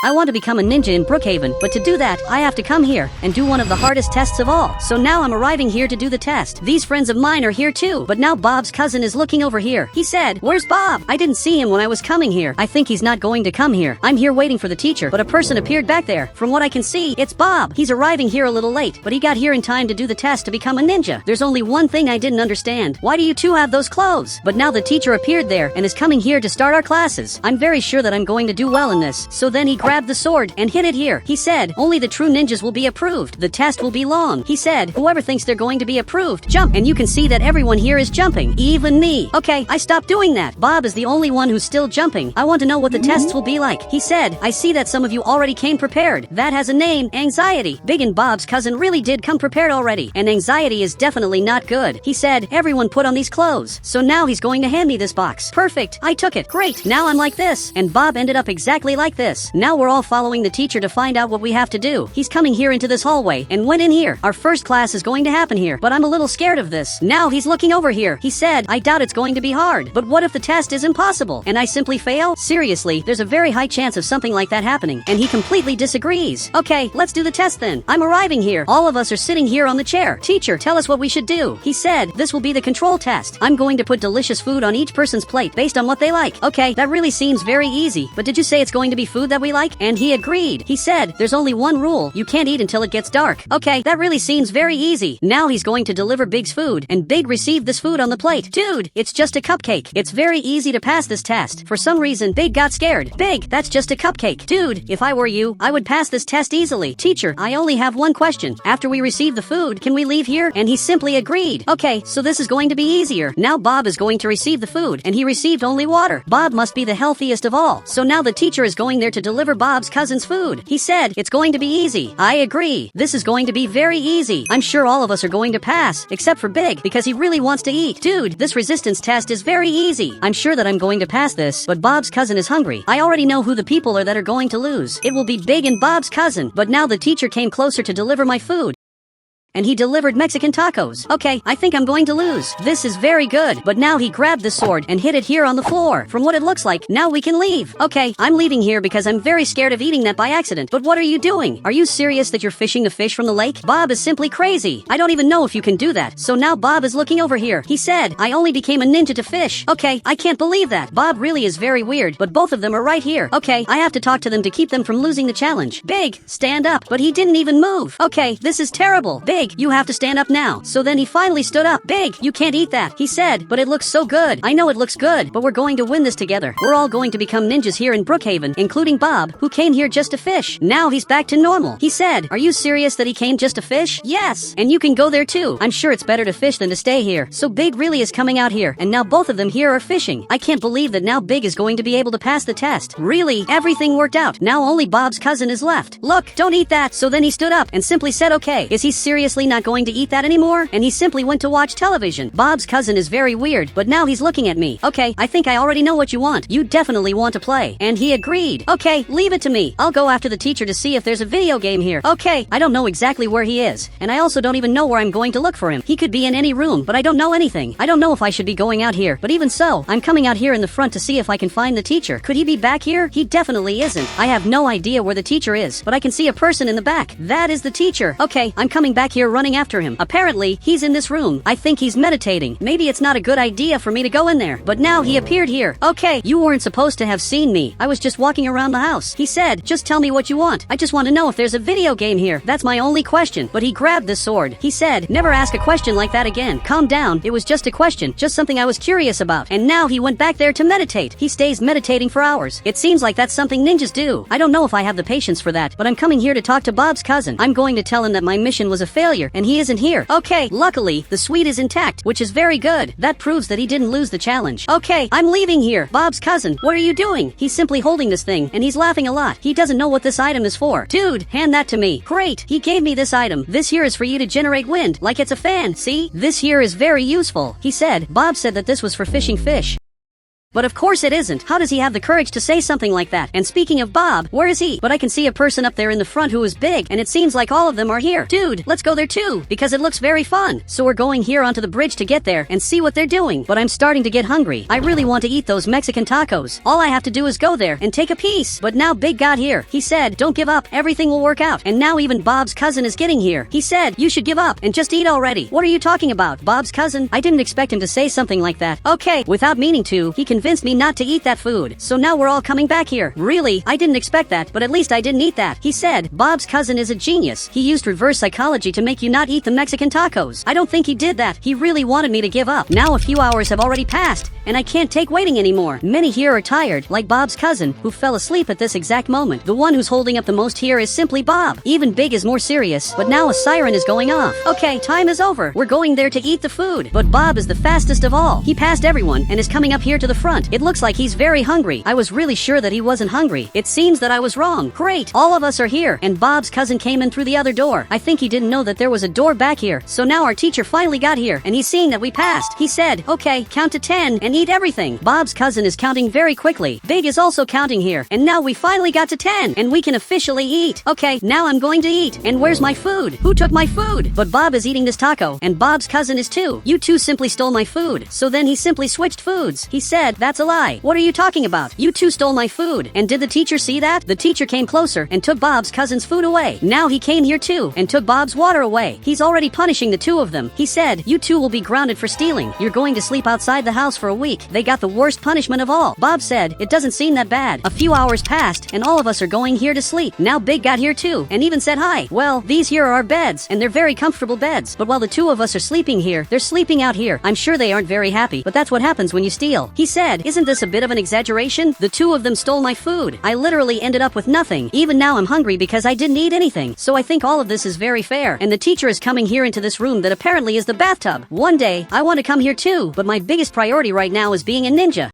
I want to become a ninja in Brookhaven, but to do that, I have to come here and do one of the hardest tests of all. So now I'm arriving here to do the test. These friends of mine are here too, but now Bob's cousin is looking over here. He said, "Where's Bob? I didn't see him when I was coming here. I think he's not going to come here. I'm here waiting for the teacher, but a person appeared back there. From what I can see, it's Bob. He's arriving here a little late, but he got here in time to do the test to become a ninja. There's only one thing I didn't understand. Why do you two have those clothes?" But now the teacher appeared there and is coming here to start our classes. I'm very sure that I'm going to do well in this. So then he grabbed the sword and hit it here. He said, "Only the true ninjas will be approved. The test will be long." He said, "Whoever thinks they're going to be approved, jump." And you can see that everyone here is jumping, even me. Okay, I stopped doing that. Bob is the only one who's still jumping. I want to know what the tests will be like. He said, "I see that some of you already came prepared. That has a name, anxiety." Big and Bob's cousin really did come prepared already, and anxiety is definitely not good. He said, "Everyone put on these clothes." So now he's going to hand me this box. Perfect, I took it. Great, now I'm like this. And Bob ended up exactly like this. Now we're all following the teacher to find out what we have to do. He's coming here into this hallway and went in here. Our first class is going to happen here, but I'm a little scared of this. Now he's looking over here. He said, "I doubt it's going to be hard, but what if the test is impossible and I simply fail?" Seriously, there's a very high chance of something like that happening, and he completely disagrees. Okay, let's do the test then. I'm arriving here. All of us are sitting here on the chair. "Teacher, tell us what we should do." He said, "This will be the control test. I'm going to put delicious food on each person's plate based on what they like." Okay, that really seems very easy, but did you say it's going to be food that we like? And he agreed. He said, "There's only one rule. You can't eat until it gets dark." Okay, that really seems very easy. Now he's going to deliver Big's food, and Big received this food on the plate. Dude, it's just a cupcake. It's very easy to pass this test. For some reason, Big got scared. "Big, that's just a cupcake." Dude, if I were you, I would pass this test easily. "Teacher, I only have one question. After we receive the food, can we leave here?" And he simply agreed. Okay, so this is going to be easier. Now Bob is going to receive the food, and he received only water. Bob must be the healthiest of all. So now the teacher is going there to deliver Bob's cousin's food. He said, "It's going to be easy." I agree. This is going to be very easy. I'm sure all of us are going to pass, except for Big, because he really wants to eat. Dude, this resistance test is very easy. I'm sure that I'm going to pass this, but Bob's cousin is hungry. I already know who the people are that are going to lose. It will be Big and Bob's cousin. But now the teacher came closer to deliver my food, and he delivered Mexican tacos. Okay, I think I'm going to lose. This is very good. But now he grabbed the sword and hit it here on the floor. From what it looks like, now we can leave. Okay, I'm leaving here because I'm very scared of eating that by accident. But what are you doing? Are you serious that you're fishing the fish from the lake? Bob is simply crazy. I don't even know if you can do that. So now Bob is looking over here. He said, "I only became a ninja to fish." Okay, I can't believe that. Bob really is very weird, but both of them are right here. Okay, I have to talk to them to keep them from losing the challenge. Big, stand up. But he didn't even move. Okay, this is terrible. Big, you have to stand up now. So then he finally stood up. "Big, you can't eat that." He said, "But it looks so good." I know it looks good, but we're going to win this together. We're all going to become ninjas here in Brookhaven, including Bob, who came here just to fish. Now he's back to normal. He said, "Are you serious that he came just to fish?" "Yes, and you can go there too. I'm sure it's better to fish than to stay here." So Big really is coming out here, and now both of them here are fishing. I can't believe that now Big is going to be able to pass the test. Really, everything worked out. Now only Bob's cousin is left. "Look, don't eat that." So then he stood up and simply said, "Okay." Is he seriously not going to eat that anymore? And he simply went to watch television. Bob's cousin is very weird, but now he's looking at me. "Okay, I think I already know what you want. You definitely want to play." And he agreed. "Okay, leave it to me. I'll go after the teacher to see if there's a video game here." Okay, I don't know exactly where he is, and I also don't even know where I'm going to look for him. He could be in any room, but I don't know anything. I don't know if I should be going out here, but even so, I'm coming out here in the front to see if I can find the teacher. Could he be back here? He definitely isn't. I have no idea where the teacher is, but I can see a person in the back. That is the teacher. Okay, I'm coming back here running after him. Apparently, he's in this room. I think he's meditating. Maybe it's not a good idea for me to go in there, but now he appeared here. "Okay, you weren't supposed to have seen me. I was just walking around the house." He said, "Just tell me what you want. I just want to know if there's a video game here. That's my only question." But he grabbed the sword. He said, "Never ask a question like that again. Calm down. It was just a question, just something I was curious about." And now he went back there to meditate. He stays meditating for hours. It seems like that's something ninjas do. I don't know if I have the patience for that, but I'm coming here to talk to Bob's cousin. I'm going to tell him that my mission was a failure and he isn't here. Okay, luckily, the sweet is intact, which is very good. That proves that he didn't lose the challenge. Okay, I'm leaving here. Bob's cousin, what are you doing? He's simply holding this thing, and he's laughing a lot. He doesn't know what this item is for. Dude, hand that to me. Great, he gave me this item. This here is for you to generate wind, like it's a fan, see? This here is very useful. He said, Bob said that this was for fishing fish. But of course it isn't. How does he have the courage to say something like that? And speaking of Bob, where is he? But I can see a person up there in the front who is big, and it seems like all of them are here. Dude, let's go there too, because it looks very fun. So we're going here onto the bridge to get there and see what they're doing. But I'm starting to get hungry. I really want to eat those Mexican tacos. All I have to do is go there and take a piece. But now Big got here. He said, don't give up. Everything will work out. And now even Bob's cousin is getting here. He said, you should give up and just eat already. What are you talking about? Bob's cousin? I didn't expect him to say something like that. Okay, without meaning to, he convinced me not to eat that food. So now we're all coming back here. Really? I didn't expect that, but at least I didn't eat that. He said, Bob's cousin is a genius. He used reverse psychology to make you not eat the Mexican tacos. I don't think he did that. He really wanted me to give up. Now a few hours have already passed, and I can't take waiting anymore. Many here are tired, like Bob's cousin, who fell asleep at this exact moment. The one who's holding up the most here is simply Bob. Even Big is more serious, but now a siren is going off. Okay, time is over. We're going there to eat the food. But Bob is the fastest of all. He passed everyone and is coming up here to the front. It looks like he's very hungry. I was really sure that he wasn't hungry. It seems that I was wrong. Great, all of us are here, and Bob's cousin came in through the other door. I think he didn't know that there was a door back here. So now our teacher finally got here, and he's seeing that we passed. He said, okay, count to 10 and eat everything. Bob's cousin is counting very quickly. Big is also counting here, and now we finally got to 10, and we can officially eat. Okay, now I'm going to eat. And where's my food? Who took my food? But Bob is eating this taco, and Bob's cousin is too. You two simply stole my food. So then he simply switched foods. He said, that's a lie. What are you talking about? You two stole my food. And did the teacher see that? The teacher came closer and took Bob's cousin's food away. Now he came here too and took Bob's water away. He's already punishing the two of them. He said, you two will be grounded for stealing. You're going to sleep outside the house for a week. They got the worst punishment of all. Bob said, it doesn't seem that bad. A few hours passed and all of us are going here to sleep. Now Big got here too and even said hi. Well, these here are our beds and they're very comfortable beds. But while the two of us are sleeping here, they're sleeping out here. I'm sure they aren't very happy, but that's what happens when you steal. He said, isn't this a bit of an exaggeration? The two of them stole my food. I literally ended up with nothing. Even now I'm hungry because I didn't eat anything. So I think all of this is very fair. And the teacher is coming here into this room that apparently is the bathtub. One day, I want to come here too, but my biggest priority right now is being a ninja.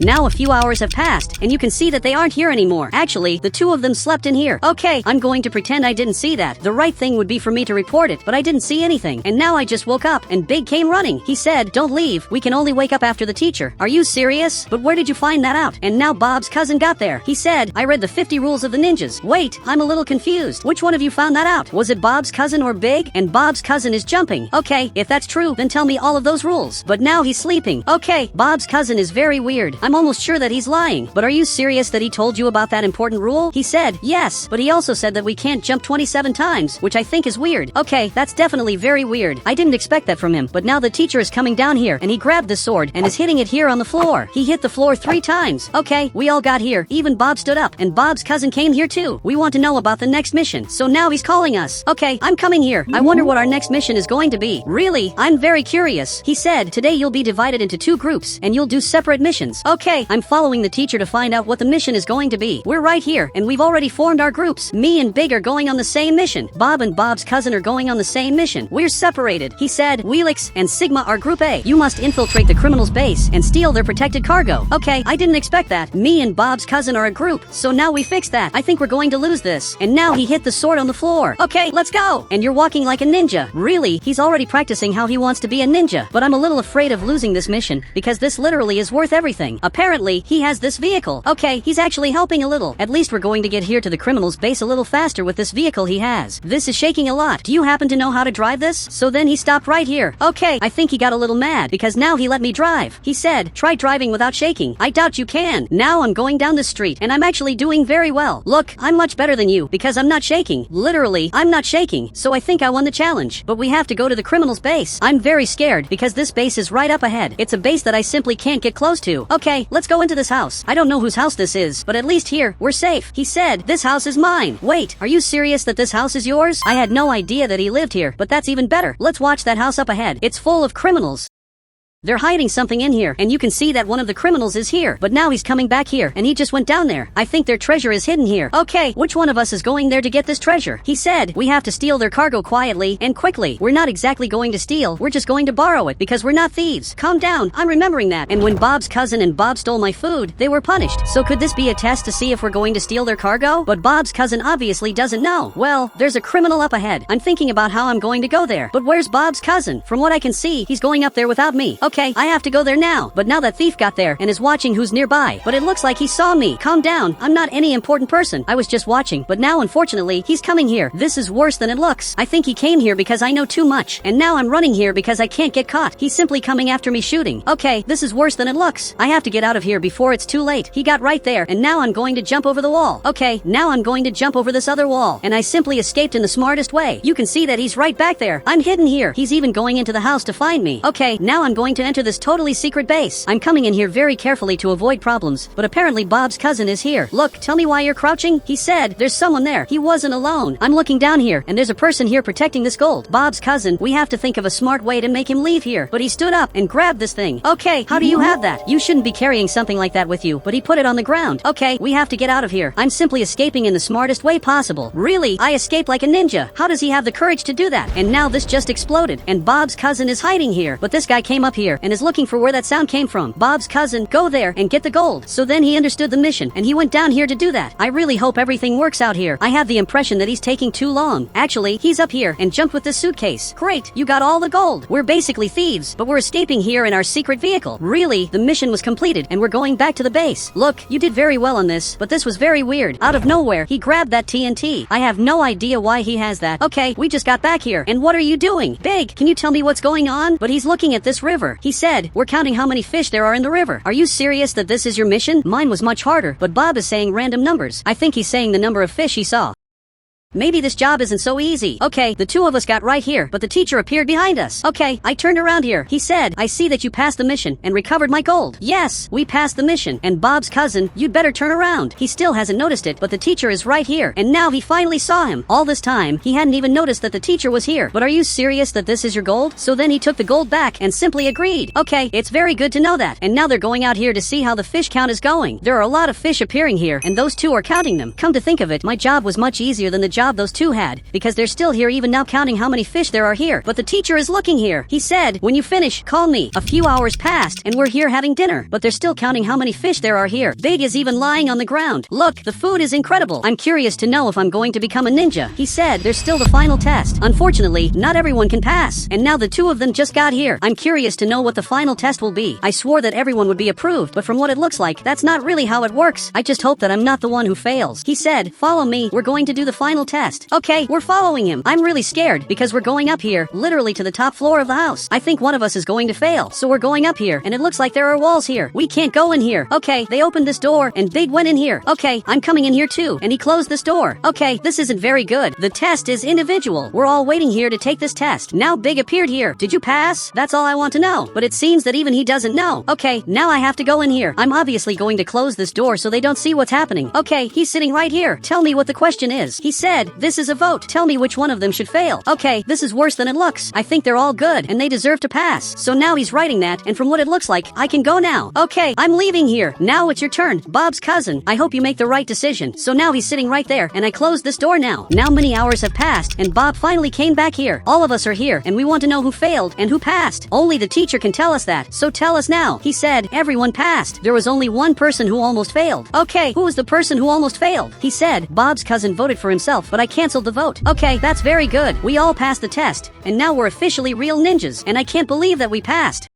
Now a few hours have passed, and you can see that they aren't here anymore. Actually, the two of them slept in here. Okay, I'm going to pretend I didn't see that. The right thing would be for me to report it, but I didn't see anything. And now I just woke up, and Big came running. He said, don't leave. We can only wake up after the teacher. Are you serious? But where did you find that out? And now Bob's cousin got there. He said, I read the 50 rules of the ninjas. Wait, I'm a little confused. Which one of you found that out? Was it Bob's cousin or Big? And Bob's cousin is jumping. Okay, if that's true, then tell me all of those rules. But now he's sleeping. Okay, Bob's cousin is very weird. I'm almost sure that he's lying. But are you serious that he told you about that important rule? He said, yes, but he also said that we can't jump 27 times, which I think is weird. Okay, that's definitely very weird. I didn't expect that from him, but now the teacher is coming down here, and he grabbed the sword and is hitting it here on the floor. He hit the floor 3 times. Okay, we all got here. Even Bob stood up, and Bob's cousin came here too. We want to know about the next mission, so now he's calling us. Okay, I'm coming here. I wonder what our next mission is going to be. Really? I'm very curious. He said, today you'll be divided into 2 groups, and you'll do separate missions. Okay, I'm following the teacher to find out what the mission is going to be. We're right here, and we've already formed our groups. Me and Big are going on the same mission. Bob and Bob's cousin are going on the same mission. We're separated. He said, Wheelix and Sigma are Group A. You must infiltrate the criminals' base and steal their protected cargo. Okay, I didn't expect that. Me and Bob's cousin are a group, so now we fixed that. I think we're going to lose this. And now he hit the sword on the floor. Okay, let's go. And you're walking like a ninja. Really? He's already practicing how he wants to be a ninja. But I'm a little afraid of losing this mission, because this literally is worth everything. Apparently, he has this vehicle. Okay, he's actually helping a little. At least we're going to get here to the criminal's base a little faster with this vehicle he has. This is shaking a lot. Do you happen to know how to drive this? So then he stopped right here. Okay, I think he got a little mad because now he let me drive. He said, try driving without shaking. I doubt you can. Now I'm going down the street and I'm actually doing very well. Look, I'm much better than you because I'm not shaking. Literally, I'm not shaking. So I think I won the challenge. But we have to go to the criminal's base. I'm very scared because this base is right up ahead. It's a base that I simply can't get close to. Okay, let's go into this house. I don't know whose house this is, but at least here, we're safe. He said, this house is mine. Wait, are you serious that this house is yours? I had no idea that he lived here, but that's even better. Let's watch that house up ahead. It's full of criminals. They're hiding something in here, and you can see that one of the criminals is here. But now he's coming back here, and he just went down there. I think their treasure is hidden here. Okay, which one of us is going there to get this treasure? He said, we have to steal their cargo quietly and quickly. We're not exactly going to steal, we're just going to borrow it because we're not thieves. Calm down, I'm remembering that. And when Bob's cousin and Bob stole my food, they were punished. So could this be a test to see if we're going to steal their cargo? But Bob's cousin obviously doesn't know. Well, there's a criminal up ahead. I'm thinking about how I'm going to go there. But where's Bob's cousin? From what I can see, he's going up there without me. Okay, I have to go there now. But now that thief got there and is watching who's nearby. But it looks like he saw me. Calm down. I'm not any important person. I was just watching. But now unfortunately, he's coming here. This is worse than it looks. I think he came here because I know too much. And now I'm running here because I can't get caught. He's simply coming after me shooting. Okay, this is worse than it looks. I have to get out of here before it's too late. He got right there and now I'm going to jump over the wall. Okay, now I'm going to jump over this other wall. And I simply escaped in the smartest way. You can see that he's right back there. I'm hidden here. He's even going into the house to find me. Okay, now I'm going to enter this totally secret base. I'm coming in here very carefully to avoid problems. But apparently Bob's cousin is here. Look, tell me why you're crouching? He said, there's someone there. He wasn't alone. I'm looking down here and there's a person here protecting this gold. Bob's cousin, we have to think of a smart way to make him leave here. But he stood up and grabbed this thing. Okay, how do you have that? You shouldn't be carrying something like that with you. But he put it on the ground. Okay, we have to get out of here. I'm simply escaping in the smartest way possible. Really? I escaped like a ninja. How does he have the courage to do that? And now this just exploded. And Bob's cousin is hiding here. But this guy came up here and is looking for where that sound came from. Bob's cousin, go there and get the gold. So then he understood the mission and he went down here to do that. I really hope everything works out here. I have the impression that he's taking too long. Actually, he's up here and jumped with this suitcase. Great, you got all the gold. We're basically thieves, but we're escaping here in our secret vehicle. Really, the mission was completed and we're going back to the base. Look, you did very well on this, but this was very weird. Out of nowhere, he grabbed that TNT. I have no idea why he has that. Okay, we just got back here. And what are you doing? Big, can you tell me what's going on? But he's looking at this river. He said, we're counting how many fish there are in the river. Are you serious that this is your mission? Mine was much harder, but Bob is saying random numbers. I think he's saying the number of fish he saw. Maybe this job isn't so easy. Okay, the two of us got right here, but the teacher appeared behind us. Okay, I turned around here. He said, I see that you passed the mission and recovered my gold. Yes, we passed the mission. And Bob's cousin, you'd better turn around. He still hasn't noticed it, but the teacher is right here. And now he finally saw him. All this time, he hadn't even noticed that the teacher was here. But are you serious that this is your gold? So then he took the gold back and simply agreed. Okay, it's very good to know that. And now they're going out here to see how the fish count is going. There are a lot of fish appearing here, and those two are counting them. Come to think of it, my job was much easier than the job those two had. Because they're still here even now counting how many fish there are here. But the teacher is looking here. He said, when you finish, call me. A few hours passed and we're here having dinner. But they're still counting how many fish there are here. Big is even lying on the ground. Look, the food is incredible. I'm curious to know if I'm going to become a ninja. He said, there's still the final test. Unfortunately, not everyone can pass. And now the two of them just got here. I'm curious to know what the final test will be. I swore that everyone would be approved, but from what it looks like, that's not really how it works. I just hope that I'm not the one who fails. He said, follow me. We're going to do the final test. Okay, we're following him. I'm really scared because we're going up here, literally to the top floor of the house. I think one of us is going to fail. So we're going up here and it looks like there are walls here. We can't go in here. Okay, they opened this door and Big went in here. Okay, I'm coming in here too. And he closed this door. Okay, this isn't very good. The test is individual. We're all waiting here to take this test. Now Big appeared here. Did you pass? That's all I want to know. But it seems that even he doesn't know. Okay, now I have to go in here. I'm obviously going to close this door so they don't see what's happening. Okay, he's sitting right here. Tell me what the question is. He said, this is a vote. Tell me which one of them should fail. Okay, this is worse than it looks. I think they're all good and they deserve to pass. So now he's writing that, and from what it looks like, I can go now. Okay, I'm leaving here. Now it's your turn. Bob's cousin. I hope you make the right decision. So now he's sitting right there and I closed this door now. Now many hours have passed and Bob finally came back here. All of us are here and we want to know who failed and who passed. Only the teacher can tell us that. So tell us now. He said everyone passed. There was only one person who almost failed. Okay, who was the person who almost failed? He said Bob's cousin voted for himself, but I canceled the vote. Okay, that's very good. We all passed the test, and now we're officially real ninjas, and I can't believe that we passed.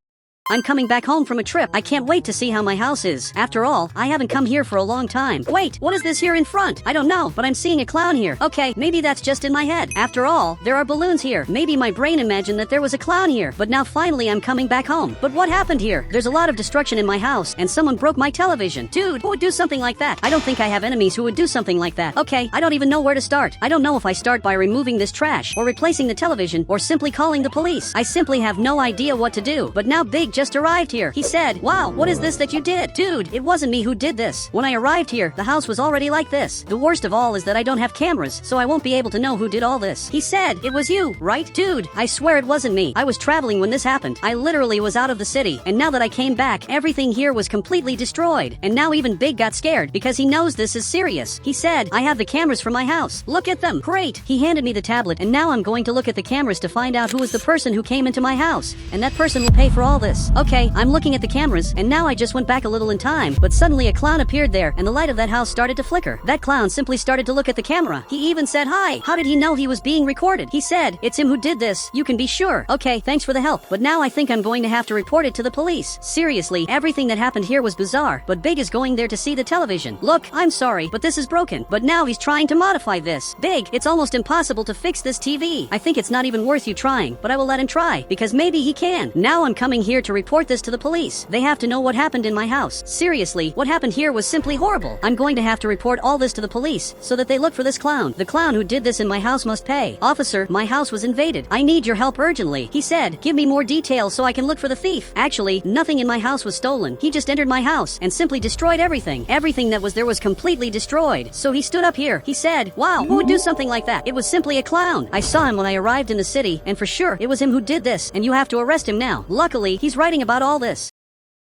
I'm coming back home from a trip. I can't wait to see how my house is. After all, I haven't come here for a long time. Wait, what is this here in front? I don't know, but I'm seeing a clown here. Okay, maybe that's just in my head. After all, there are balloons here. Maybe my brain imagined that there was a clown here. But now finally I'm coming back home. But what happened here? There's a lot of destruction in my house, and someone broke my television. Dude, who would do something like that? I don't think I have enemies who would do something like that. Okay, I don't even know where to start. I don't know if I start by removing this trash, or replacing the television, or simply calling the police. I simply have no idea what to do. But now Big just arrived here. He said, wow, what is this that you did? Dude, it wasn't me who did this. When I arrived here, the house was already like this. The worst of all is that I don't have cameras, so I won't be able to know who did all this. He said, it was you, right? Dude, I swear it wasn't me. I was traveling when this happened. I literally was out of the city, and now that I came back, everything here was completely destroyed. And now even Big got scared because he knows this is serious. He said, I have the cameras from my house. Look at them. Great. He handed me the tablet, and now I'm going to look at the cameras to find out who was the person who came into my house. And that person will pay for all this. this? Okay, I'm looking at the cameras, and now I just went back a little in time, but suddenly a clown appeared there, and the light of that house started to flicker. That clown simply started to look at the camera. He even said hi. How did he know he was being recorded? He said, "It's him who did this. You can be sure." Okay, thanks for the help, but now I think I'm going to have to report it to the police. Seriously, everything that happened here was bizarre, but Big is going there to see the television. Look, I'm sorry, but this is broken. But now he's trying to modify this. Big, it's almost impossible to fix this TV. I think it's not even worth you trying, but I will let him try, because maybe he can. Now I'm coming here to report this to the police. They have to know what happened in my house. Seriously, what happened here was simply horrible. I'm going to have to report all this to the police, so that they look for this clown. The clown who did this in my house must pay. Officer, my house was invaded. I need your help urgently. He said, "Give me more details so I can look for the thief." Actually, nothing in my house was stolen. He just entered my house and simply destroyed everything. Everything that was there was completely destroyed. So he stood up here. He said, "Wow, who would do something like that?" It was simply a clown. I saw him when I arrived in the city, and for sure, it was him who did this, and you have to arrest him now. Luckily, he's writing about all this.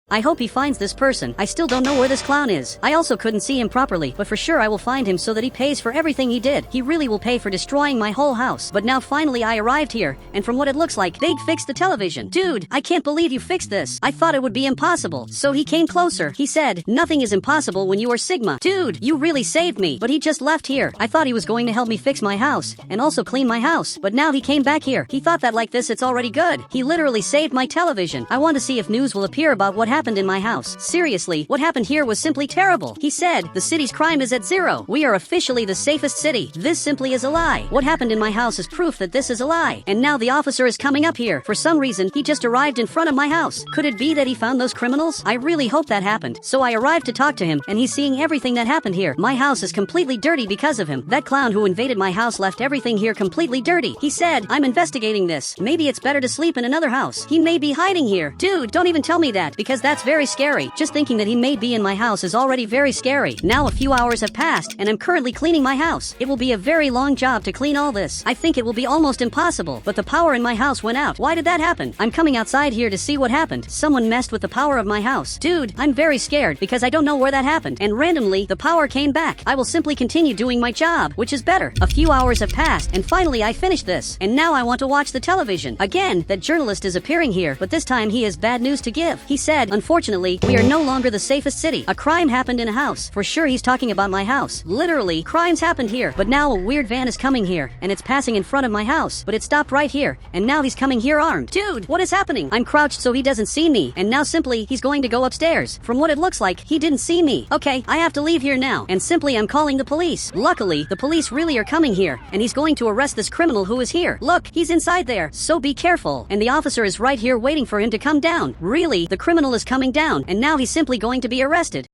I hope he finds this person. I still don't know where this clown is. I also couldn't see him properly, but for sure I will find him so that he pays for everything he did. He really will pay for destroying my whole house. But now finally I arrived here, and from what it looks like, Big fixed the television. Dude, I can't believe you fixed this. I thought it would be impossible. So he came closer. He said, "Nothing is impossible when you are Sigma." Dude, you really saved me. But he just left here. I thought he was going to help me fix my house, and also clean my house. But now he came back here. He thought that like this it's already good. He literally saved my television. I want to see if news will appear about what happened in my house. Seriously, what happened here was simply terrible. He said, "The city's crime is at zero. We are officially the safest city." This simply is a lie. What happened in my house is proof that this is a lie. And now the officer is coming up here. For some reason, he just arrived in front of my house. Could it be that he found those criminals? I really hope that happened. So I arrived to talk to him, and he's seeing everything that happened here. My house is completely dirty because of him. That clown who invaded my house left everything here completely dirty. He said, "I'm investigating this. Maybe it's better to sleep in another house. He may be hiding here." Dude, don't even tell me that, because that's very scary. Just thinking that he may be in my house is already very scary. Now a few hours have passed, and I'm currently cleaning my house. It will be a very long job to clean all this. I think it will be almost impossible, but the power in my house went out. Why did that happen? I'm coming outside here to see what happened. Someone messed with the power of my house. Dude, I'm very scared because I don't know where that happened, and randomly, the power came back. I will simply continue doing my job, which is better. A few hours have passed, and finally I finished this, and now I want to watch the television. Again, that journalist is appearing here, but this time he has bad news to give. He said, "Unfortunately, we are no longer the safest city. A crime happened in a house." For sure he's talking about my house. Literally, crimes happened here. But now a weird van is coming here, and it's passing in front of my house. But it stopped right here, and now he's coming here armed. Dude, what is happening? I'm crouched so he doesn't see me, and now simply, he's going to go upstairs. From what it looks like, he didn't see me. Okay, I have to leave here now, and simply I'm calling the police. Luckily, the police really are coming here, and he's going to arrest this criminal who is here. Look, he's inside there, so be careful. And the officer is right here waiting for him to come down. Really, the criminal is coming down, and now he's simply going to be arrested.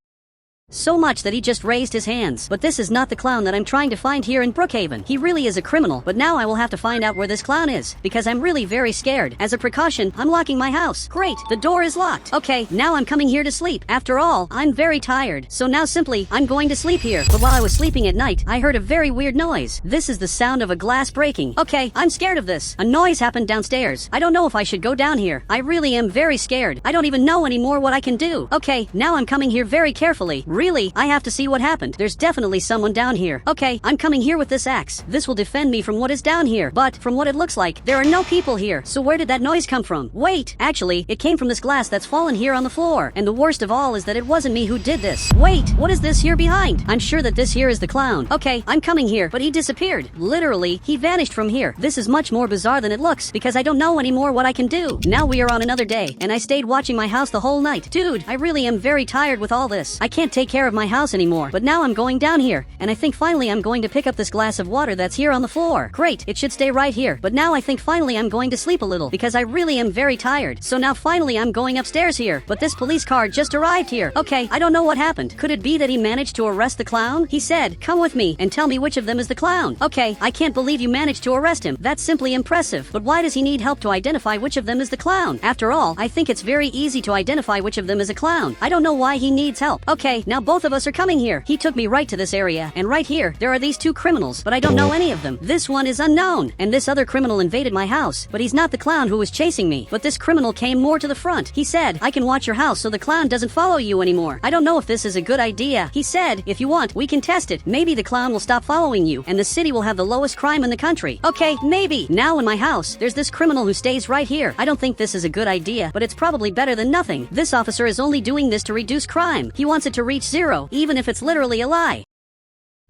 So much that he just raised his hands. But this is not the clown that I'm trying to find here in Brookhaven. He really is a criminal, but now I will have to find out where this clown is, because I'm really very scared. As a precaution, I'm locking my house. Great, the door is locked. Okay, now I'm coming here to sleep. After all, I'm very tired. So now simply, I'm going to sleep here. But while I was sleeping at night, I heard a very weird noise. This is the sound of a glass breaking. Okay, I'm scared of this. A noise happened downstairs. I don't know if I should go down here. I really am very scared. I don't even know anymore what I can do. Okay, now I'm coming here very carefully. Really, I have to see what happened. There's definitely someone down here. Okay, I'm coming here with this axe. This will defend me from what is down here. But from what it looks like, there are no people here. So where did that noise come from? Wait, actually, it came from this glass that's fallen here on the floor. And the worst of all is that it wasn't me who did this. Wait, what is this here behind? I'm sure that this here is the clown. Okay, I'm coming here, but he disappeared. Literally, he vanished from here. This is much more bizarre than it looks, because I don't know anymore what I can do. Now we are on another day, and I stayed watching my house the whole night. Dude, I really am very tired with all this. I can't take care of my house anymore. But now I'm going down here, and I think finally I'm going to pick up this glass of water that's here on the floor. Great, it should stay right here. But now I think finally I'm going to sleep a little, because I really am very tired. So now finally I'm going upstairs here. But this police car just arrived here. Okay, I don't know what happened. Could it be that he managed to arrest the clown? He said, "Come with me and tell me which of them is the clown." Okay, I can't believe you managed to arrest him. That's simply impressive. But why does he need help to identify which of them is the clown? After all, I think it's very easy to identify which of them is a clown. I don't know why he needs help. Okay, Now both of us are coming here. He took me right to this area, and right here, there are these two criminals, but I don't know any of them. This one is unknown, and this other criminal invaded my house, but he's not the clown who was chasing me. But this criminal came more to the front. He said, I can watch your house so the clown doesn't follow you anymore. I don't know if this is a good idea. He said, if you want, we can test it. Maybe the clown will stop following you, and the city will have the lowest crime in the country. Okay, maybe. Now in my house, there's this criminal who stays right here. I don't think this is a good idea, but it's probably better than nothing. This officer is only doing this to reduce crime. He wants it to reach zero, even if it's literally a lie.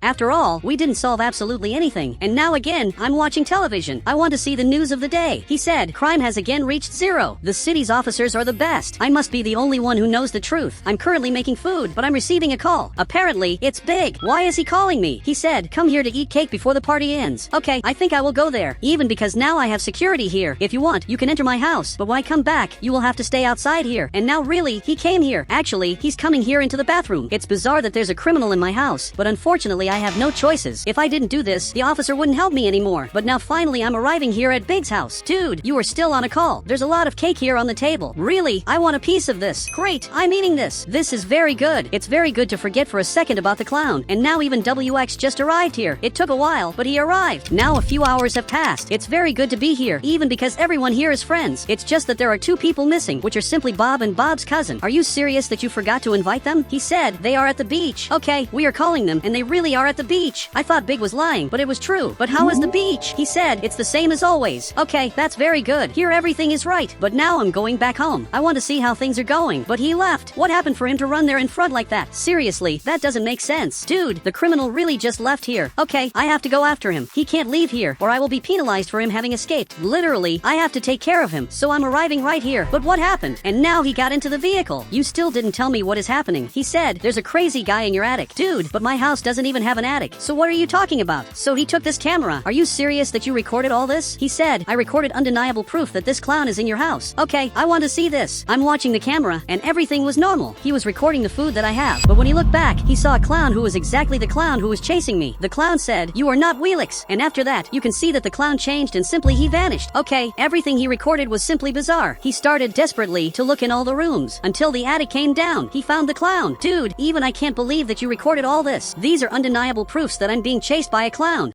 After all, we didn't solve absolutely anything, and now again, I'm watching television. I want to see the news of the day. He said, crime has again reached zero. The city's officers are the best. I must be the only one who knows the truth. I'm currently making food, but I'm receiving a call. Apparently, it's Big. Why is he calling me? He said, come here to eat cake before the party ends. Okay, I think I will go there, even because now I have security here. If you want, you can enter my house, but when I come back, you will have to stay outside here. And now really, he came here. Actually, he's coming here into the bathroom. It's bizarre that there's a criminal in my house, but unfortunately I have no choices. If I didn't do this, the officer wouldn't help me anymore. But now finally I'm arriving here at Big's house. Dude, you are still on a call. There's a lot of cake here on the table. Really? I want a piece of this. Great, I'm eating this. This is very good. It's very good to forget for a second about the clown. And now even WX just arrived here. It took a while, but he arrived. Now a few hours have passed. It's very good to be here, even because everyone here is friends. It's just that there are two people missing, which are simply Bob and Bob's cousin. Are you serious that you forgot to invite them? He said they are at the beach. Okay, we are calling them, and they really are at the beach. I thought Big was lying, but it was true. But how is the beach? He said, it's the same as always. Okay, that's very good. Here everything is right. But now I'm going back home. I want to see how things are going. But he left. What happened for him to run there in front like that? Seriously, that doesn't make sense. Dude, the criminal really just left here. Okay, I have to go after him. He can't leave here, or I will be penalized for him having escaped. Literally, I have to take care of him. So I'm arriving right here. But what happened? And now he got into the vehicle. You still didn't tell me what is happening. He said, there's a crazy guy in your attic. Dude, but my house doesn't even have an attic. So what are you talking about? So he took this camera. Are you serious that you recorded all this? He said, I recorded undeniable proof that this clown is in your house. Okay, I want to see this. I'm watching the camera, and everything was normal. He was recording the food that I have. But when he looked back, he saw a clown who was exactly the clown who was chasing me. The clown said, you are not Wheelix. And after that, you can see that the clown changed and simply he vanished. Okay, everything he recorded was simply bizarre. He started desperately to look in all the rooms until the attic came down. He found the clown. Dude, even I can't believe that you recorded all this. These are undeniable proofs that I'm being chased by a clown.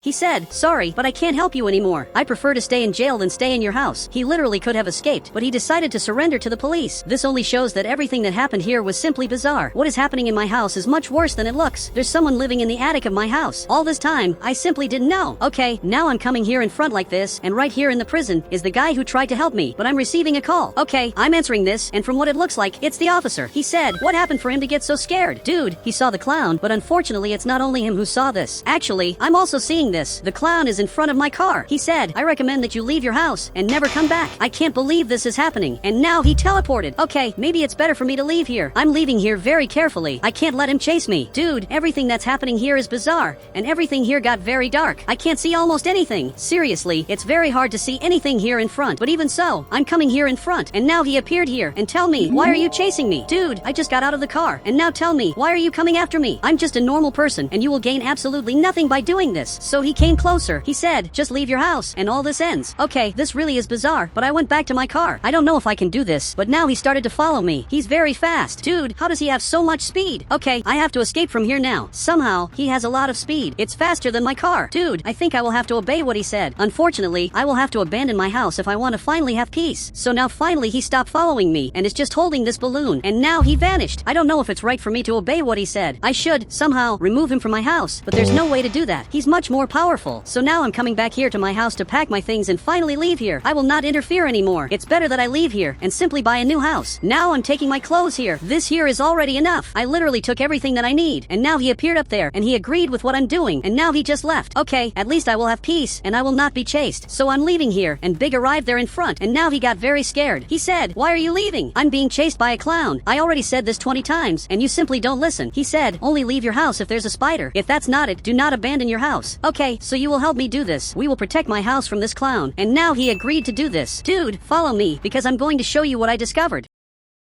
He said, sorry, but I can't help you anymore. I prefer to stay in jail than stay in your house. He literally could have escaped, but he decided to surrender to the police. This only shows that everything that happened here was simply bizarre. What is happening in my house is much worse than it looks. There's someone living in the attic of my house. All this time, I simply didn't know. Okay, now I'm coming here in front like this, and right here in the prison is the guy who tried to help me, but I'm receiving a call. Okay, I'm answering this, and from what it looks like, it's the officer. He said, what happened for him to get so scared? Dude, he saw the clown, but unfortunately it's not only him who saw this. Actually, I'm also seeing this. The clown is in front of my car. He said, I recommend that you leave your house and never come back. I can't believe this is happening. And now he teleported. Okay, maybe it's better for me to leave here. I'm leaving here very carefully. I can't let him chase me. Dude, everything that's happening here is bizarre, and everything here got very dark. I can't see almost anything. Seriously, it's very hard to see anything here in front. But even so, I'm coming here in front, and now he appeared here. And tell me, why are you chasing me? Dude, I just got out of the car. And now tell me, why are you coming after me? I'm just a normal person, and you will gain absolutely nothing by doing this. So he came closer. He said, just leave your house, and all this ends. Okay, this really is bizarre, but I went back to my car. I don't know if I can do this, but now he started to follow me. He's very fast. Dude, how does he have so much speed? Okay, I have to escape from here now. Somehow, he has a lot of speed. It's faster than my car. Dude, I think I will have to obey what he said. Unfortunately, I will have to abandon my house if I want to finally have peace. So now finally he stopped following me, and is just holding this balloon, and now he vanished. I don't know if it's right for me to obey what he said. I should, somehow, remove him from my house, but there's no way to do that. He's much more powerful. So now I'm coming back here to my house to pack my things and finally leave here. I will not interfere anymore. It's better that I leave here and simply buy a new house. Now I'm taking my clothes here. This here is already enough. I literally took everything that I need, and now he appeared up there and he agreed with what I'm doing, and now he just left. Okay, at least I will have peace and I will not be chased. So I'm leaving here, and Big arrived there in front, and now he got very scared. He said, why are you leaving? I'm being chased by a clown. I already said this 20 times and you simply don't listen. He said, only leave your house if there's a spider. If that's not it, do not abandon your house. Okay, so you will help me do this. We will protect my house from this clown. And now he agreed to do this. Dude, follow me, because I'm going to show you what I discovered.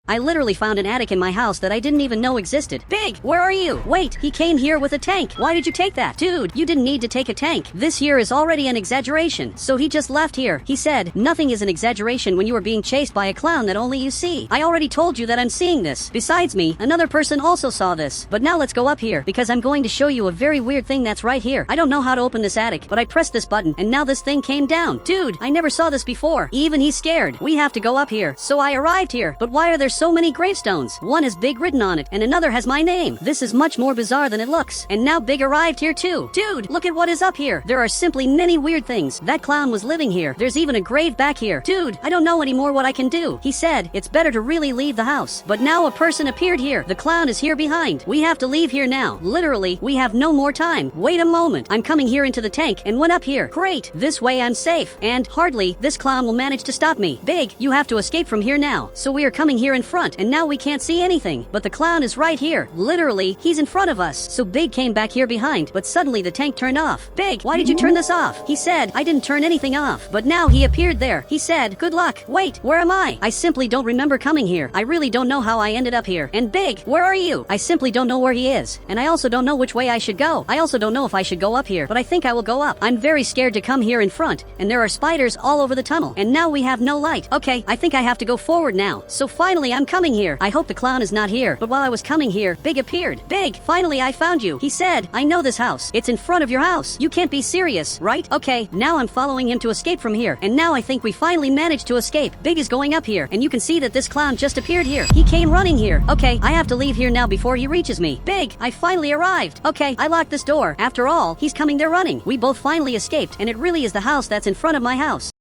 I literally found an attic in my house that I didn't even know existed. Big, where are you? Wait, he came here with a tank. Why did you take that? Dude, you didn't need to take a tank. This here is already an exaggeration. So he just left here. He said, nothing is an exaggeration when you are being chased by a clown that only you see. I already told you that I'm seeing this. Besides me, another person also saw this. But now let's go up here, because I'm going to show you a very weird thing that's right here. I don't know how to open this attic, but I pressed this button, and now this thing came down. Dude, I never saw this before. Even he's scared. We have to go up here. So I arrived here. But why are there so many gravestones? One has Big written on it, and another has my name. This is much more bizarre than it looks. And now Big arrived here too. Dude, look at what is up here. There are simply many weird things. That clown was living here. There's even a grave back here. Dude, I don't know anymore what I can do. He said, it's better to really leave the house. But now a person appeared here. The clown is here behind. We have to leave here now. Literally, we have no more time. Wait a moment. I'm coming here into the tank and went up here. Great. This way I'm safe. And hardly this clown will manage to stop me. Big, you have to escape from here now. So we are coming here in front, and now we can't see anything. But the clown is right here. Literally, he's in front of us. So Big came back here behind, but suddenly the tank turned off. Big, why did you turn this off? He said, I didn't turn anything off. But now he appeared there. He said, good luck. Wait, where am I? I simply don't remember coming here. I really don't know how I ended up here. And Big, where are you? I simply don't know where he is. And I also don't know which way I should go. I also don't know if I should go up here, but I think I will go up. I'm very scared to come here in front, and there are spiders all over the tunnel. And now we have no light. Okay, I think I have to go forward now. So finally I'm coming here. I hope the clown is not here. But while I was coming here, Big appeared. Big, finally I found you. He said, I know this house. It's in front of your house. You can't be serious, right? Okay, now I'm following him to escape from here. And now I think we finally managed to escape. Big is going up here, and you can see that this clown just appeared here. He came running here. Okay, I have to leave here now before he reaches me. Big, I finally arrived. Okay, I locked this door. After all, he's coming there running. We both finally escaped, and it really is the house that's in front of my house.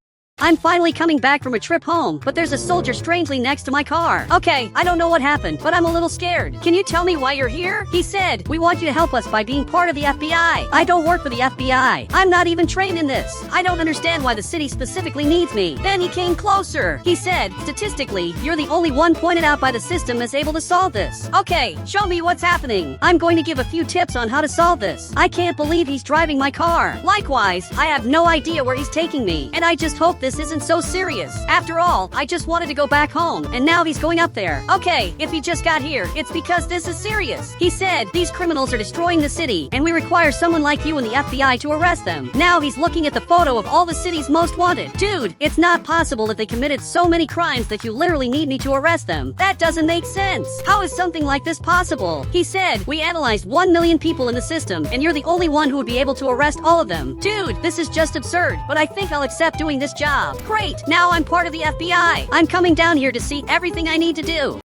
I'm finally coming back from a trip home, but there's a soldier strangely next to my car. Okay, I don't know what happened, but I'm a little scared. Can you tell me why you're here? He said, we want you to help us by being part of the FBI. I don't work for the FBI. I'm not even trained in this. I don't understand why the city specifically needs me. Then he came closer. He said, statistically, you're the only one pointed out by the system as able to solve this. Okay, show me what's happening. I'm going to give a few tips on how to solve this. I can't believe he's driving my car. Likewise, I have no idea where he's taking me, and I just hope this isn't so serious. After all, I just wanted to go back home, and now he's going up there. Okay, if he just got here, it's because this is serious. He said, these criminals are destroying the city, and we require someone like you in the FBI to arrest them. Now he's looking at the photo of all the city's most wanted. Dude, it's not possible that they committed so many crimes that you literally need me to arrest them. That doesn't make sense. How is something like this possible? He said, we analyzed 1 million people in the system, and you're the only one who would be able to arrest all of them. Dude, this is just absurd, but I think I'll accept doing this job. Great! Now I'm part of the FBI. I'm coming down here to see everything I need to do.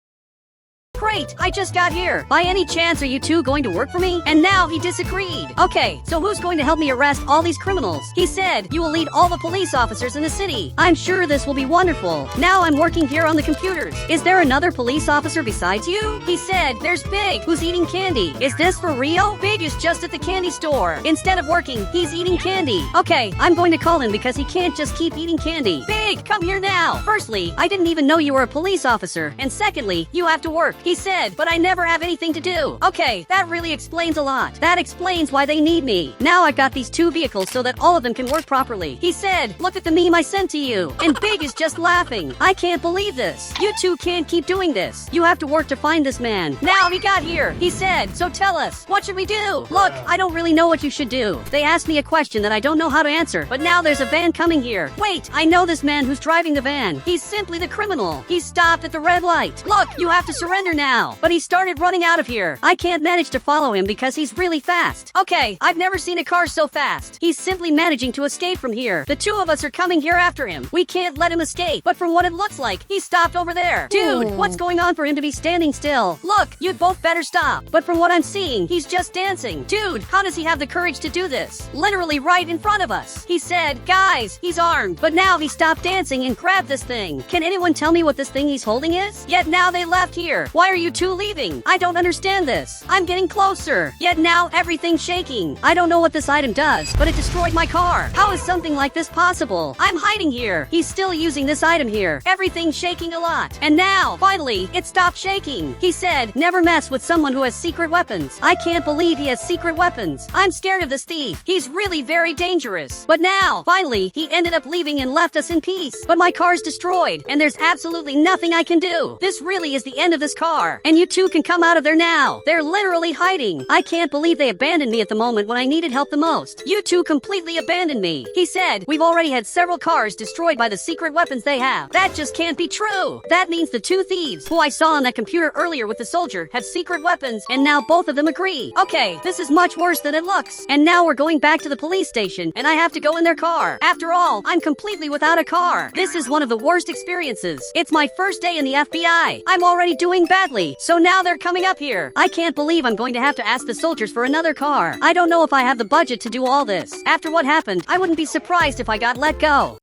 Great, I just got here. By any chance are you two going to work for me? And now he disagreed. Okay, so who's going to help me arrest all these criminals? He said, you will lead all the police officers in the city. I'm sure this will be wonderful. Now I'm working here on the computers. Is there another police officer besides you? He said, there's Big, who's eating candy. Is this for real? Big is just at the candy store. Instead of working, he's eating candy. Okay, I'm going to call him because he can't just keep eating candy. Big, come here now. Firstly, I didn't even know you were a police officer. And secondly, you have to work. He said, but I never have anything to do. Okay, that really explains a lot. That explains why they need me. Now I've got these two vehicles so that all of them can work properly. He said, look at the meme I sent to you. And Big is just laughing. I can't believe this. You two can't keep doing this. You have to work to find this man. Now he got here. He said, so tell us, what should we do? Look, I don't really know what you should do. They asked me a question that I don't know how to answer, but now there's a van coming here. Wait, I know this man who's driving the van. He's simply the criminal. He stopped at the red light. Look, you have to surrender now. But he started running out of here. I can't manage to follow him because he's really fast. Okay, I've never seen a car so fast. He's simply managing to escape from here. The two of us are coming here after him. We can't let him escape. But from what it looks like, he stopped over there. Dude, what's going on for him to be standing still? Look, you'd both better stop. But from what I'm seeing, he's just dancing. Dude, how does he have the courage to do this? Literally right in front of us. He said, guys, he's armed. But now he stopped dancing and grabbed this thing. Can anyone tell me what this thing he's holding is? Yet now they left here. Why are you two leaving? I don't understand this. I'm getting closer, yet now everything's shaking. I don't know what this item does, but it destroyed my car. How is something like this possible? I'm hiding here. He's still using this item here. Everything's shaking a lot. And now, finally, it stopped shaking. He said, never mess with someone who has secret weapons. I can't believe he has secret weapons. I'm scared of this thief. He's really very dangerous. But now, finally, he ended up leaving and left us in peace. But my car's destroyed, and there's absolutely nothing I can do. This really is the end of this car. And you two can come out of there now. They're literally hiding. I can't believe they abandoned me at the moment when I needed help the most. You two completely abandoned me. He said, we've already had several cars destroyed by the secret weapons they have. That just can't be true. That means the two thieves who I saw on that computer earlier with the soldier have secret weapons, and now both of them agree. Okay, this is much worse than it looks. And now we're going back to the police station, and I have to go in their car. After all, I'm completely without a car. This is one of the worst experiences. It's my first day in the FBI. I'm already doing badly, so now they're coming up here. I can't believe I'm going to have to ask the soldiers for another car. I don't know if I have the budget to do all this. After what happened, I wouldn't be surprised if I got let go.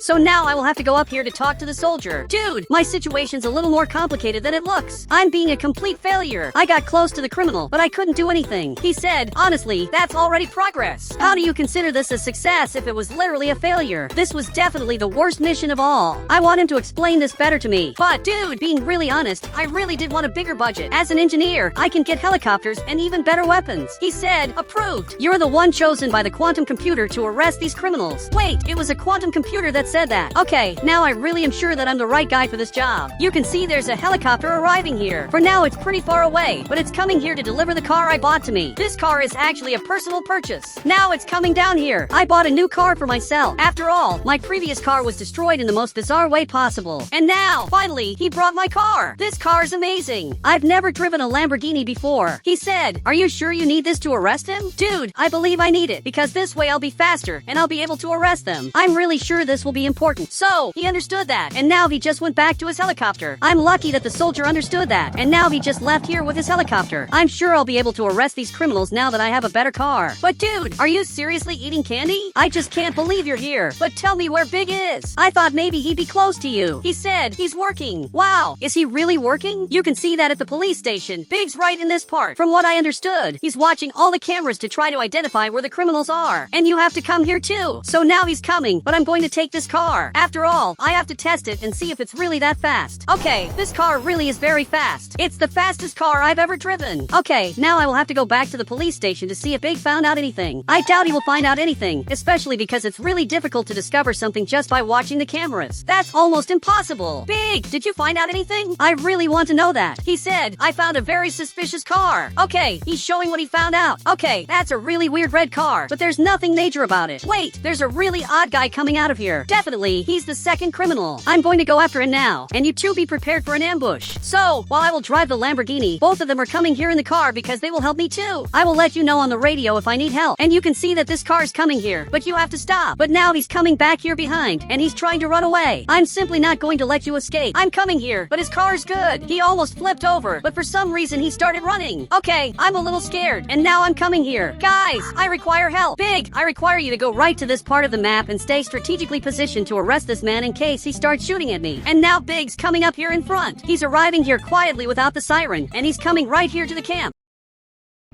So now I will have to go up here to talk to the soldier. Dude, my situation's a little more complicated than it looks. I'm being a complete failure. I got close to the criminal, but I couldn't do anything. He said, honestly, that's already progress. How do you consider this a success if it was literally a failure? This was definitely the worst mission of all. I want him to explain this better to me. But dude, being really honest, I really did want a bigger budget. As an engineer, I can get helicopters and even better weapons. He said, approved. You're the one chosen by the quantum computer to arrest these criminals. Wait, it was a quantum computer that said that. Okay, now I really am sure that I'm the right guy for this job. You can see there's a helicopter arriving here. For now, it's pretty far away, but it's coming here to deliver the car I bought to me. This car is actually a personal purchase. Now it's coming down here. I bought a new car for myself. After all, my previous car was destroyed in the most bizarre way possible. And now, finally, he brought my car. This car is amazing. I've never driven a Lamborghini before. He said, are you sure you need this to arrest him? Dude, I believe I need it, because this way I'll be faster, and I'll be able to arrest them. I'm really sure this will be important. So, he understood that, and now he just went back to his helicopter. I'm lucky that the soldier understood that, and now he just left here with his helicopter. I'm sure I'll be able to arrest these criminals now that I have a better car. But dude, are you seriously eating candy? I just can't believe you're here. But tell me where Big is. I thought maybe he'd be close to you. He said he's working. Wow, is he really working? You can see that at the police station. Big's right in this part. From what I understood, he's watching all the cameras to try to identify where the criminals are. And you have to come here too. So now he's coming, but I'm going to take this car. After all, I have to test it and see if it's really that fast. Okay, this car really is very fast. It's the fastest car I've ever driven. Okay, now I will have to go back to the police station to see if Big found out anything. I doubt he will find out anything, especially because it's really difficult to discover something just by watching the cameras. That's almost impossible. Big, did you find out anything? I really want to know that. He said, I found a very suspicious car. Okay, he's showing what he found out. Okay, that's a really weird red car, but there's nothing major about it. Wait, there's a really odd guy coming out of here. Definitely, he's the second criminal. I'm going to go after him now, and you two be prepared for an ambush. So, while I will drive the Lamborghini, both of them are coming here in the car because they will help me too. I will let you know on the radio if I need help, and you can see that this car is coming here, but you have to stop. But now he's coming back here behind, and he's trying to run away. I'm simply not going to let you escape. I'm coming here, but his car is good. He almost flipped over, but for some reason he started running. Okay, I'm a little scared, and now I'm coming here. Guys, I require help. Big, I require you to go right to this part of the map and stay strategically positioned to arrest this man in case he starts shooting at me. And now Big's coming up here in front. He's arriving here quietly without the siren, and he's coming right here to the camp.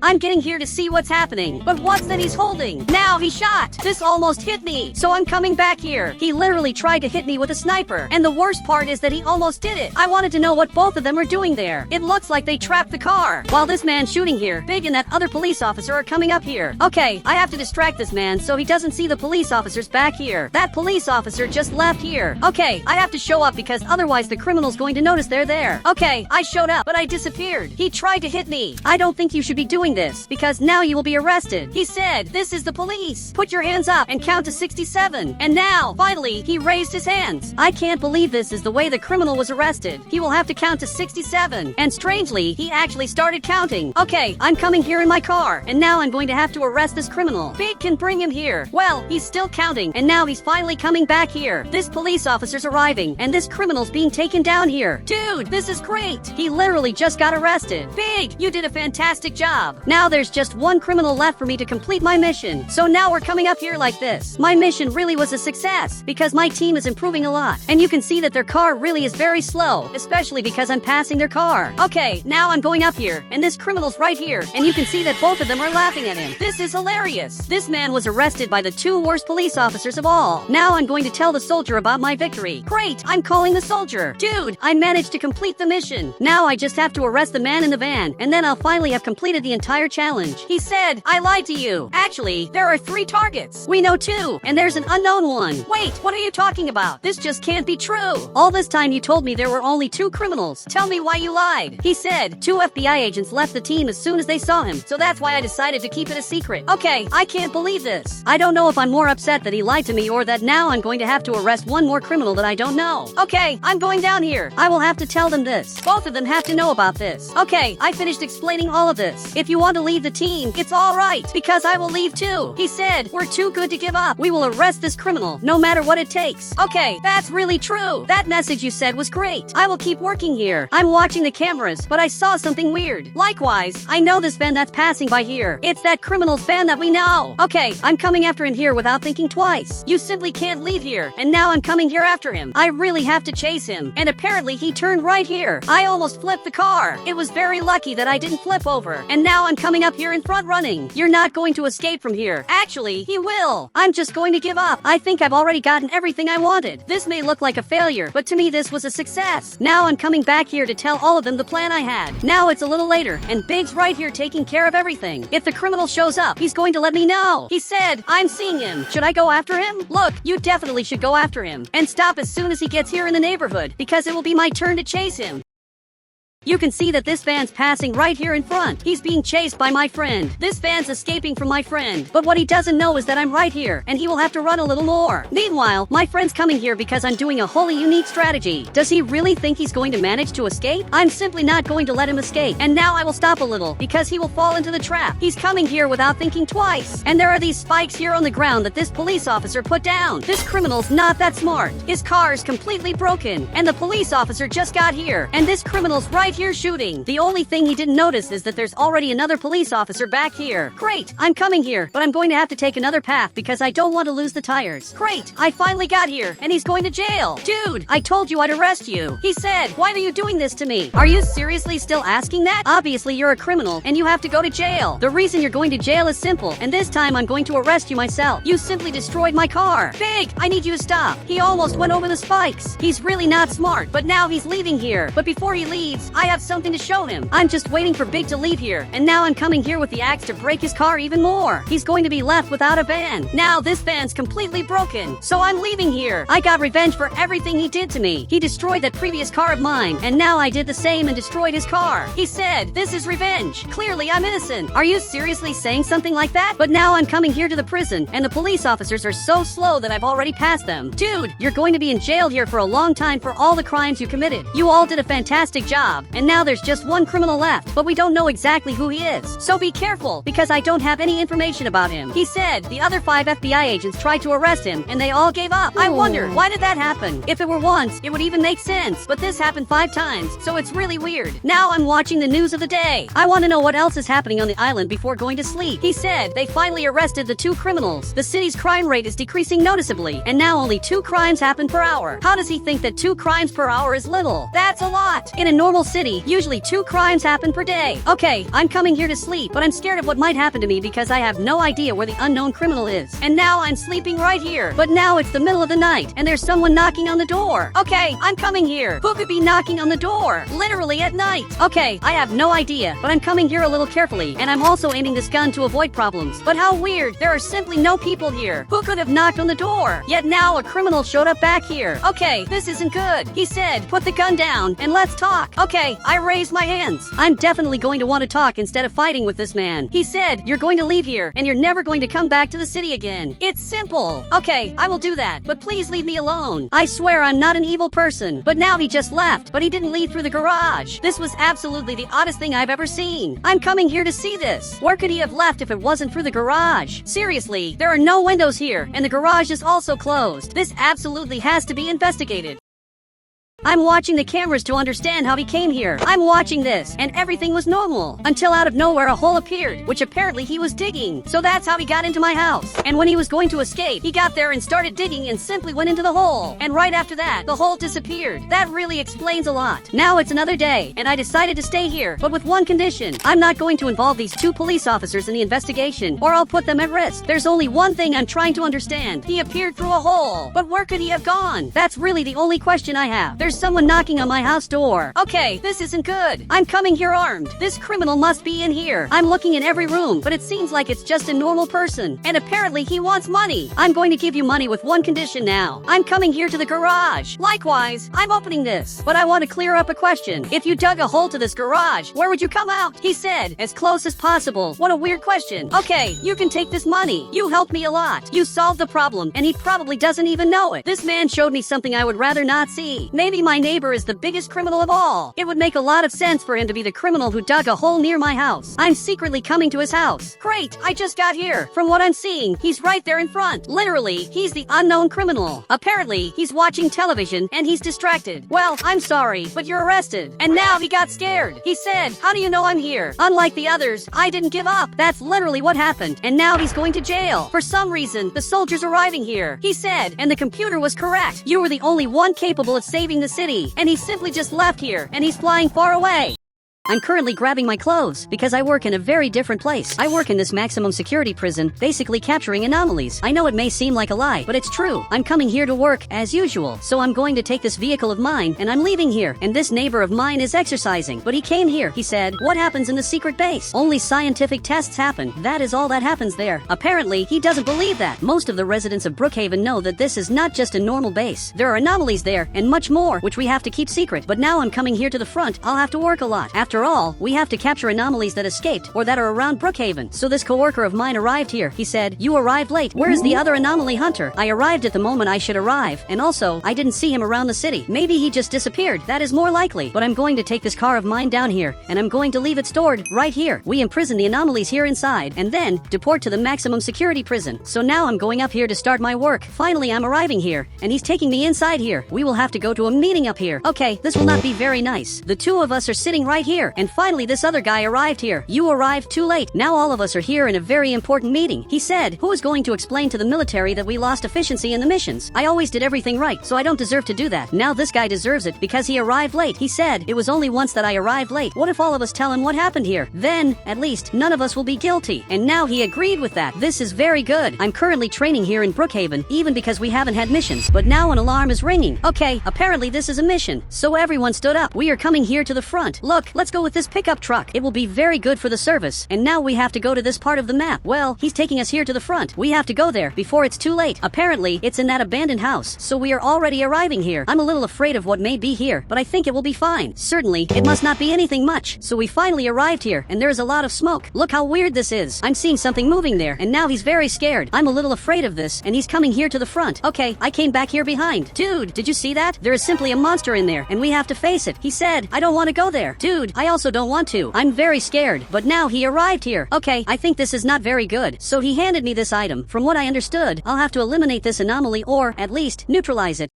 I'm getting here to see what's happening, but what's that he's holding? Now he shot! This almost hit me, so I'm coming back here. He literally tried to hit me with a sniper, and the worst part is that he almost did it. I wanted to know what both of them are doing there. It looks like they trapped the car. While this man's shooting here, Big and that other police officer are coming up here. Okay, I have to distract this man so he doesn't see the police officers back here. That police officer just left here. Okay, I have to show up because otherwise the criminal's going to notice they're there. Okay, I showed up, but I disappeared. He tried to hit me. I don't think you should be doing this, because now you will be arrested. He said, this is the police. Put your hands up and count to 67. And now, finally, he raised his hands. I can't believe this is the way the criminal was arrested. He will have to count to 67. And strangely, he actually started counting. Okay, I'm coming here in my car, and now I'm going to have to arrest this criminal. Big can bring him here. Well, he's still counting, and now he's finally coming back here. This police officer's arriving, and this criminal's being taken down here. Dude, this is great. He literally just got arrested. Big, you did a fantastic job. job. Now there's just one criminal left for me to complete my mission. So now we're coming up here like this. My mission really was a success because my team is improving a lot. And you can see that their car really is very slow, especially because I'm passing their car. Okay, now I'm going up here, and this criminal's right here, and you can see that both of them are laughing at him. This is hilarious. This man was arrested by the two worst police officers of all. Now I'm going to tell the soldier about my victory. Great, I'm calling the soldier. Dude, I managed to complete the mission. Now I just have to arrest the man in the van, and then I'll finally have completed the entire challenge. He said, I lied to you. Actually, there are 3 targets. We know 2, and there's an unknown one. Wait, what are you talking about? This just can't be true. All this time you told me there were only 2 criminals. Tell me why you lied. He said, 2 FBI agents left the team as soon as they saw him, so that's why I decided to keep it a secret. Okay, I can't believe this. I don't know if I'm more upset that he lied to me or that now I'm going to have to arrest one more criminal that I don't know. Okay, I'm going down here. I will have to tell them this. Both of them have to know about this. Okay, I finished explaining all of this. If you want to leave the team, it's alright, because I will leave too. He said, we're too good to give up. We will arrest this criminal, no matter what it takes. Okay, that's really true. That message you said was great. I will keep working here. I'm watching the cameras, but I saw something weird. Likewise, I know this van that's passing by here. It's that criminal's van that we know. Okay, I'm coming after him here without thinking twice. You simply can't leave here, and now I'm coming here after him. I really have to chase him, and apparently he turned right here. I almost flipped the car. It was very lucky that I didn't flip over, and now I'm coming up here in front running. You're not going to escape from here. Actually, he will. I'm just going to give up. I think I've already gotten everything I wanted. This may look like a failure, but to me this was a success. Now I'm coming back here to tell all of them the plan I had. Now it's a little later, and Big's right here taking care of everything. If the criminal shows up, he's going to let me know. He said, I'm seeing him. Should I go after him? Look, you definitely should go after him. And stop as soon as he gets here in the neighborhood, because it will be my turn to chase him. You can see that this van's passing right here in front. He's being chased by my friend. This van's escaping from my friend. But what he doesn't know is that I'm right here, and he will have to run a little more. Meanwhile, my friend's coming here because I'm doing a wholly unique strategy. Does he really think he's going to manage to escape? I'm simply not going to let him escape. And now I will stop a little, because he will fall into the trap. He's coming here without thinking twice. And there are these spikes here on the ground that this police officer put down. This criminal's not that smart. His car is completely broken, and the police officer just got here. And this criminal's right here shooting. The only thing he didn't notice is that there's already another police officer back here. Great, I'm coming here, but I'm going to have to take another path because I don't want to lose the tires. Great, I finally got here, and he's going to jail. Dude, I told you I'd arrest you. He said, why are you doing this to me? Are you seriously still asking that? Obviously you're a criminal, and you have to go to jail. The reason you're going to jail is simple, and this time I'm going to arrest you myself. You simply destroyed my car. Big, I need you to stop. He almost went over the spikes. He's really not smart, but now he's leaving here. But before he leaves, I have something to show him. I'm just waiting for Big to leave here, and now I'm coming here with the axe to break his car even more. He's going to be left without a van. Now this van's completely broken, so I'm leaving here. I got revenge for everything he did to me. He destroyed that previous car of mine, and now I did the same and destroyed his car. He said, this is revenge. Clearly I'm innocent. Are you seriously saying something like that? But now I'm coming here to the prison, and the police officers are so slow that I've already passed them. Dude, you're going to be in jail here for a long time for all the crimes you committed. You all did a fantastic job, and now there's just one criminal left, but we don't know exactly who he is. So be careful, because I don't have any information about him. He said the other 5 FBI agents tried to arrest him, and they all gave up. I wonder, why did that happen? If it were once, it would even make sense, but this happened 5 times, so it's really weird. Now I'm watching the news of the day. I want to know what else is happening on the island before going to sleep. He said they finally arrested the 2 criminals. The city's crime rate is decreasing noticeably, and now only 2 crimes happen per hour. How does he think that 2 crimes per hour is little? That's a lot. In a normal city, usually 2 crimes happen per day. Okay, I'm coming here to sleep, but I'm scared of what might happen to me because I have no idea where the unknown criminal is. And now I'm sleeping right here. But now it's the middle of the night, and there's someone knocking on the door. Okay, I'm coming here. Who could be knocking on the door? Literally at night. Okay, I have no idea, but I'm coming here a little carefully, and I'm also aiming this gun to avoid problems. But how weird, there are simply no people here. Who could have knocked on the door? Yet now a criminal showed up back here. Okay, this isn't good. He said, put the gun down, and let's talk. Okay, I raised my hands. I'm definitely going to want to talk instead of fighting with this man. He said, you're going to leave here, and you're never going to come back to the city again. It's simple. Okay, I will do that, but please leave me alone. I swear I'm not an evil person. But now he just left, but he didn't leave through the garage. This was absolutely the oddest thing I've ever seen. I'm coming here to see this. Where could he have left if it wasn't through the garage? Seriously, there are no windows here, and the garage is also closed. This absolutely has to be investigated. I'm watching the cameras to understand how he came here. I'm watching this, and everything was normal. Until out of nowhere a hole appeared, which apparently he was digging. So that's how he got into my house. And when he was going to escape, he got there and started digging and simply went into the hole. And right after that, the hole disappeared. That really explains a lot. Now it's another day, and I decided to stay here, but with one condition. I'm not going to involve these 2 police officers in the investigation, or I'll put them at risk. There's only one thing I'm trying to understand. He appeared through a hole. But where could he have gone? That's really the only question I have. There's someone knocking on my house door. Okay, this isn't good. I'm coming here armed. This criminal must be in here. I'm looking in every room, but it seems like it's just a normal person. And apparently he wants money. I'm going to give you money with one condition now. I'm coming here to the garage. Likewise, I'm opening this. But I want to clear up a question. If you dug a hole to this garage, where would you come out? He said, as close as possible. What a weird question. Okay, you can take this money. You helped me a lot. You solved the problem, and he probably doesn't even know it. This man showed me something I would rather not see. Maybe my neighbor is the biggest criminal of all. It would make a lot of sense for him to be the criminal who dug a hole near my house. I'm secretly coming to his house. Great, I just got here. From what I'm seeing, he's right there in front. Literally, he's the unknown criminal. Apparently, he's watching television and he's distracted. Well, I'm sorry, but you're arrested. And now he got scared. He said, "How do you know I'm here?" Unlike the others, I didn't give up. That's literally what happened. And now he's going to jail. For some reason, the soldiers arriving here. He said, and the computer was correct. You were the only one capable of saving the city. And he simply just left here, and he's flying far away. I'm currently grabbing my clothes because I work in a very different place. I work in this maximum security prison, basically capturing anomalies. I know it may seem like a lie, but it's true. I'm coming here to work as usual. So I'm going to take this vehicle of mine and I'm leaving here. And this neighbor of mine is exercising. But he came here. He said, "What happens in the secret base? Only scientific tests happen. That is all that happens there." Apparently, he doesn't believe that. Most of the residents of Brookhaven know that this is not just a normal base. There are anomalies there and much more, which we have to keep secret. But now I'm coming here to the front. I'll have to work a lot. After all, we have to capture anomalies that escaped or that are around Brookhaven. So this coworker of mine arrived here. He said, "You arrived late. Where is the other anomaly hunter?" I arrived at the moment I should arrive, and also, I didn't see him around the city. Maybe he just disappeared. That is more likely. But I'm going to take this car of mine down here, and I'm going to leave it stored right here. We imprison the anomalies here inside, and then deport to the maximum security prison. So now I'm going up here to start my work. Finally, I'm arriving here, and he's taking me inside here. We will have to go to a meeting up here. Okay, this will not be very nice. The 2 of us are sitting right here, and finally this other guy arrived here. You arrived too late. Now all of us are here in a very important meeting. He said, "Who is going to explain to the military that we lost efficiency in the missions? I always did everything right, so I don't deserve to do that. Now this guy deserves it because he arrived late." He said, "It was only once that I arrived late. What if all of us tell him what happened here? Then, at least, none of us will be guilty." And now he agreed with that. This is very good. I'm currently training here in Brookhaven, even because we haven't had missions. But now an alarm is ringing. Okay, apparently this is a mission. So everyone stood up. We are coming here to the front. Look, let's go with this pickup truck. It will be very good for the service. And now we have to go to this part of the map. Well, he's taking us here to the front. We have to go there before it's too late. Apparently, it's in that abandoned house. So we are already arriving here. I'm a little afraid of what may be here, but I think it will be fine. Certainly, it must not be anything much. So we finally arrived here, and there is a lot of smoke. Look how weird this is. I'm seeing something moving there, and now he's very scared. I'm a little afraid of this, and he's coming here to the front. Okay, I came back here behind. Dude, did you see that? There is simply a monster in there, and we have to face it. He said, "I don't want to go there." Dude, I also don't want to. I'm very scared. But now he arrived here. Okay, I think this is not very good. So he handed me this item. From what I understood, I'll have to eliminate this anomaly or, at least, neutralize it.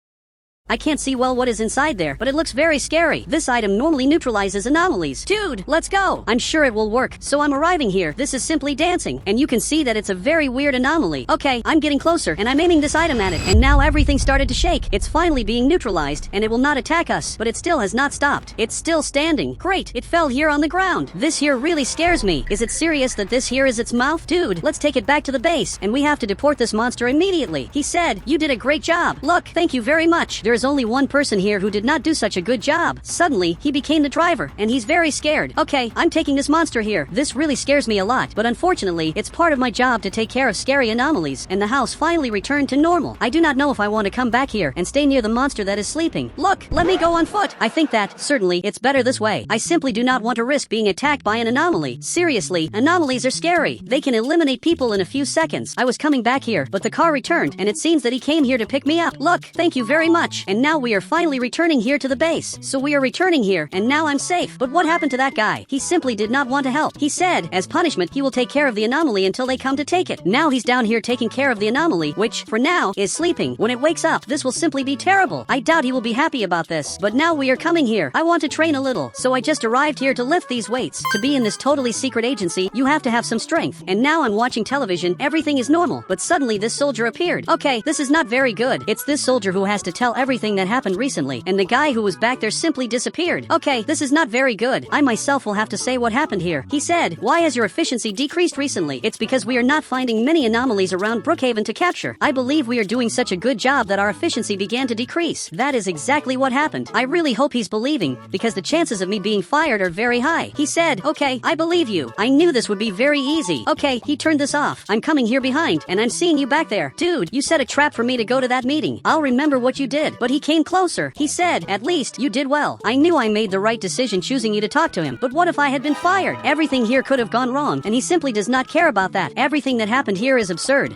I can't see well what is inside there, but it looks very scary. This item normally neutralizes anomalies. Dude, let's go. I'm sure it will work. So I'm arriving here. This is simply dancing, and you can see that it's a very weird anomaly. Okay, I'm getting closer, and I'm aiming this item at it, and now everything started to shake. It's finally being neutralized, and it will not attack us, but it still has not stopped. It's still standing. Great, it fell here on the ground. This here really scares me. Is it serious that this here is its mouth? Dude, let's take it back to the base, and we have to deport this monster immediately. He said, "You did a great job. Look, thank you very much." There is only one person here who did not do such a good job. Suddenly, he became the driver, and he's very scared. Okay, I'm taking this monster here. This really scares me a lot, but unfortunately, it's part of my job to take care of scary anomalies, and the house finally returned to normal. I do not know if I want to come back here and stay near the monster that is sleeping. Look, let me go on foot. I think that, certainly, it's better this way. I simply do not want to risk being attacked by an anomaly. Seriously, anomalies are scary. They can eliminate people in a few seconds. I was coming back here, but the car returned, and it seems that he came here to pick me up. Look, thank you very much. and now we are finally returning here to the base. So we are returning here, and now I'm safe. But what happened to that guy? He simply did not want to help. He said, as punishment, he will take care of the anomaly until they come to take it. Now he's down here taking care of the anomaly, which, for now, is sleeping. When it wakes up, this will simply be terrible. I doubt he will be happy about this. But now we are coming here. I want to train a little, so I just arrived here to lift these weights. To be in this totally secret agency, you have to have some strength. And now I'm watching television, everything is normal. But suddenly this soldier appeared. Okay, this is not very good. It's this soldier who has to tell everything that happened recently. And the guy who was back there simply disappeared. Okay, this is not very good. I myself will have to say what happened here. He said, why has your efficiency decreased recently? It's because we are not finding many anomalies around Brookhaven to capture. I believe we are doing such a good job that our efficiency began to decrease. That is exactly what happened. I really hope he's believing, because the chances of me being fired are very high. He said, okay, I believe you. I knew this would be very easy. Okay, he turned this off. I'm coming here behind, and I'm seeing you back there. Dude, you set a trap for me to go to that meeting. I'll remember what you did. But he came closer. He said, at least, you did well. I knew I made the right decision choosing you to talk to him. But what if I had been fired? Everything here could have gone wrong, and he simply does not care about that. Everything that happened here is absurd.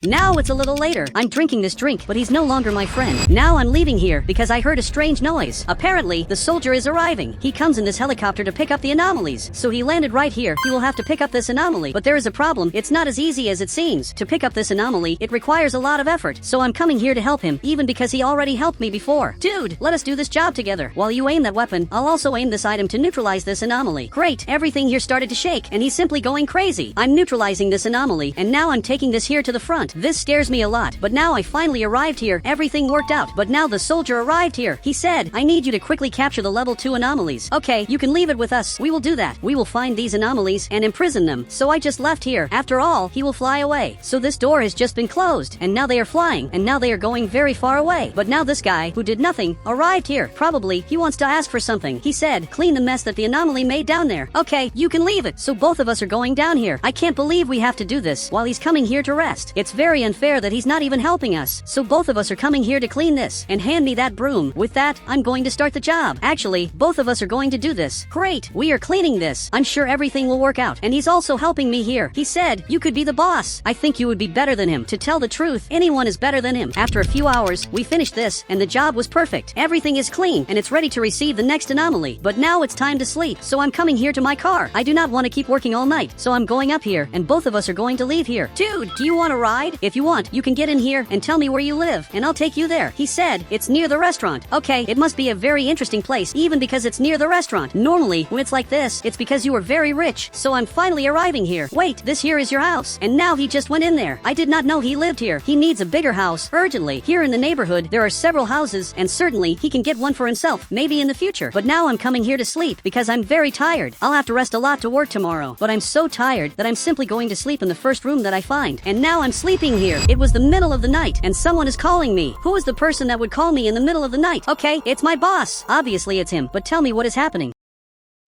Now it's a little later. I'm drinking this drink, but he's no longer my friend. Now I'm leaving here because I heard a strange noise. Apparently, the soldier is arriving. He comes in this helicopter to pick up the anomalies. So he landed right here. He will have to pick up this anomaly. But there is a problem. It's not as easy as it seems. To pick up this anomaly, it requires a lot of effort. So I'm coming here to help him, even because he already helped me before. Dude, let us do this job together. While you aim that weapon, I'll also aim this item to neutralize this anomaly. Great. Everything here started to shake, and he's simply going crazy. I'm neutralizing this anomaly, and now I'm taking this here to the front. This scares me a lot, but now I finally arrived here. Everything worked out, but now the soldier arrived here. He said, I need you to quickly capture the level 2 anomalies. Okay, you can leave it with us. We will do that. We will find these anomalies and imprison them. So I just left here. After all, he will fly away. So this door has just been closed, and now they are flying, and now they are going very far away. But now this guy, who did nothing, arrived here. Probably, he wants to ask for something. He said, clean the mess that the anomaly made down there. Okay, you can leave it. So both of us are going down here. I can't believe we have to do this while he's coming here to rest. It's very unfair that he's not even helping us. So both of us are coming here to clean this, and hand me that broom. With that, I'm going to start the job. Actually, both of us are going to do this. Great, we are cleaning this. I'm sure everything will work out, and he's also helping me here. He said, you could be the boss. I think you would be better than him. To tell the truth, anyone is better than him. After a few hours, we finished this, and the job was perfect. Everything is clean, and it's ready to receive the next anomaly. But now it's time to sleep, so I'm coming here to my car. I do not want to keep working all night, so I'm going up here, and both of us are going to leave here. Dude, do you want to ride? If you want, you can get in here and tell me where you live, and I'll take you there. He said, it's near the restaurant. Okay, it must be a very interesting place, even because it's near the restaurant. Normally, when it's like this, it's because you are very rich. So I'm finally arriving here. Wait, this here is your house. And now he just went in there. I did not know he lived here. He needs a bigger house, urgently. Here in the neighborhood, there are several houses, and certainly, he can get one for himself, maybe in the future. But now I'm coming here to sleep, because I'm very tired. I'll have to rest a lot to work tomorrow. But I'm so tired that I'm simply going to sleep in the first room that I find. And now I'm sleeping here. It was the middle of the night, and someone is calling me. Who is the person that would call me in the middle of the night? Okay, it's my boss. Obviously it's him, but tell me what is happening.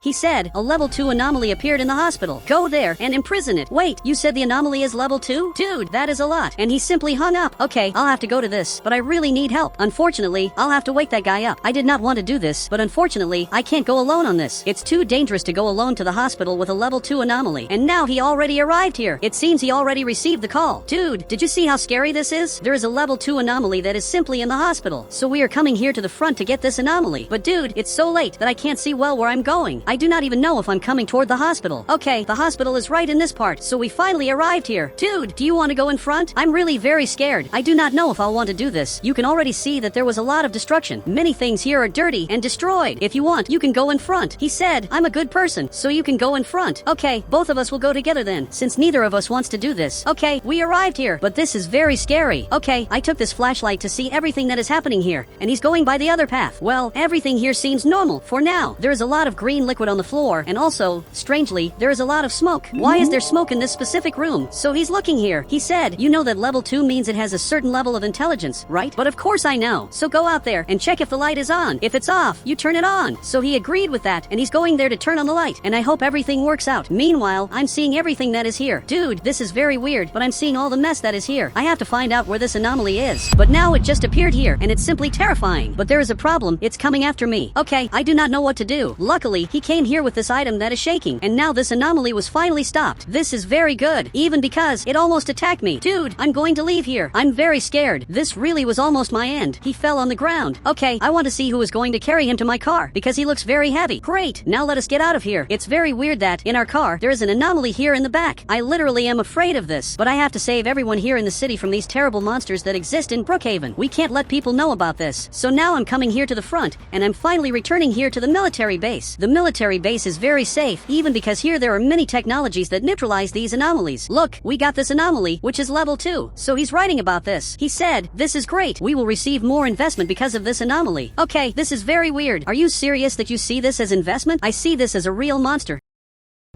He said, a level 2 anomaly appeared in the hospital. Go there and imprison it. Wait, you said the anomaly is level 2? Dude, that is a lot. And he simply hung up. Okay, I'll have to go to this, but I really need help. Unfortunately, I'll have to wake that guy up. I did not want to do this, but unfortunately, I can't go alone on this. It's too dangerous to go alone to the hospital with a level 2 anomaly. And now he already arrived here. It seems he already received the call. Dude, did you see how scary this is? There is a level 2 anomaly that is simply in the hospital. So we are coming here to the front to get this anomaly. But dude, it's so late that I can't see well where I'm going. I do not even know if I'm coming toward the hospital. Okay, the hospital is right in this part, so we finally arrived here. Dude, do you want to go in front? I'm really very scared. I do not know if I'll want to do this. You can already see that there was a lot of destruction. Many things here are dirty and destroyed. If you want, you can go in front. He said, I'm a good person, so you can go in front. Okay, both of us will go together then, since neither of us wants to do this. Okay, we arrived here, but this is very scary. Okay, I took this flashlight to see everything that is happening here, and he's going by the other path. Well, everything here seems normal for now. There is a lot of green liquid on the floor, and also, strangely, there is a lot of smoke. Why is there smoke in this specific room? So he's looking here. He said, you know that level 2 means it has a certain level of intelligence, right? But of course I know. So go out there and check if the light is on. If it's off, you turn it on. So he agreed with that, and he's going there to turn on the light, and I hope everything works out. Meanwhile, I'm seeing everything that is here. Dude, this is very weird, but I'm seeing all the mess that is here. I have to find out where this anomaly is. But now it just appeared here, and it's simply terrifying. But there is a problem. It's coming after me. Okay, I do not know what to do. Luckily, he came here with this item that is shaking, and now this anomaly was finally stopped. This is very good, even because it almost attacked me. Dude, I'm going to leave here. I'm very scared. This really was almost my end. He fell on the ground. Okay, I want to see who is going to carry him to my car, because he looks very heavy. Great, now let us get out of here. It's very weird that, in our car, there is an anomaly here in the back. I literally am afraid of this, but I have to save everyone here in the city from these terrible monsters that exist in Brookhaven. We can't let people know about this. So now I'm coming here to the front, and I'm finally returning here to the military base. The military base is very safe, even because here there are many technologies that neutralize these anomalies. Look, we got this anomaly, which is level 2. So he's writing about this. He said, "This is great. We will receive more investment because of this anomaly." Okay, this is very weird. Are you serious that you see this as investment? I see this as a real monster,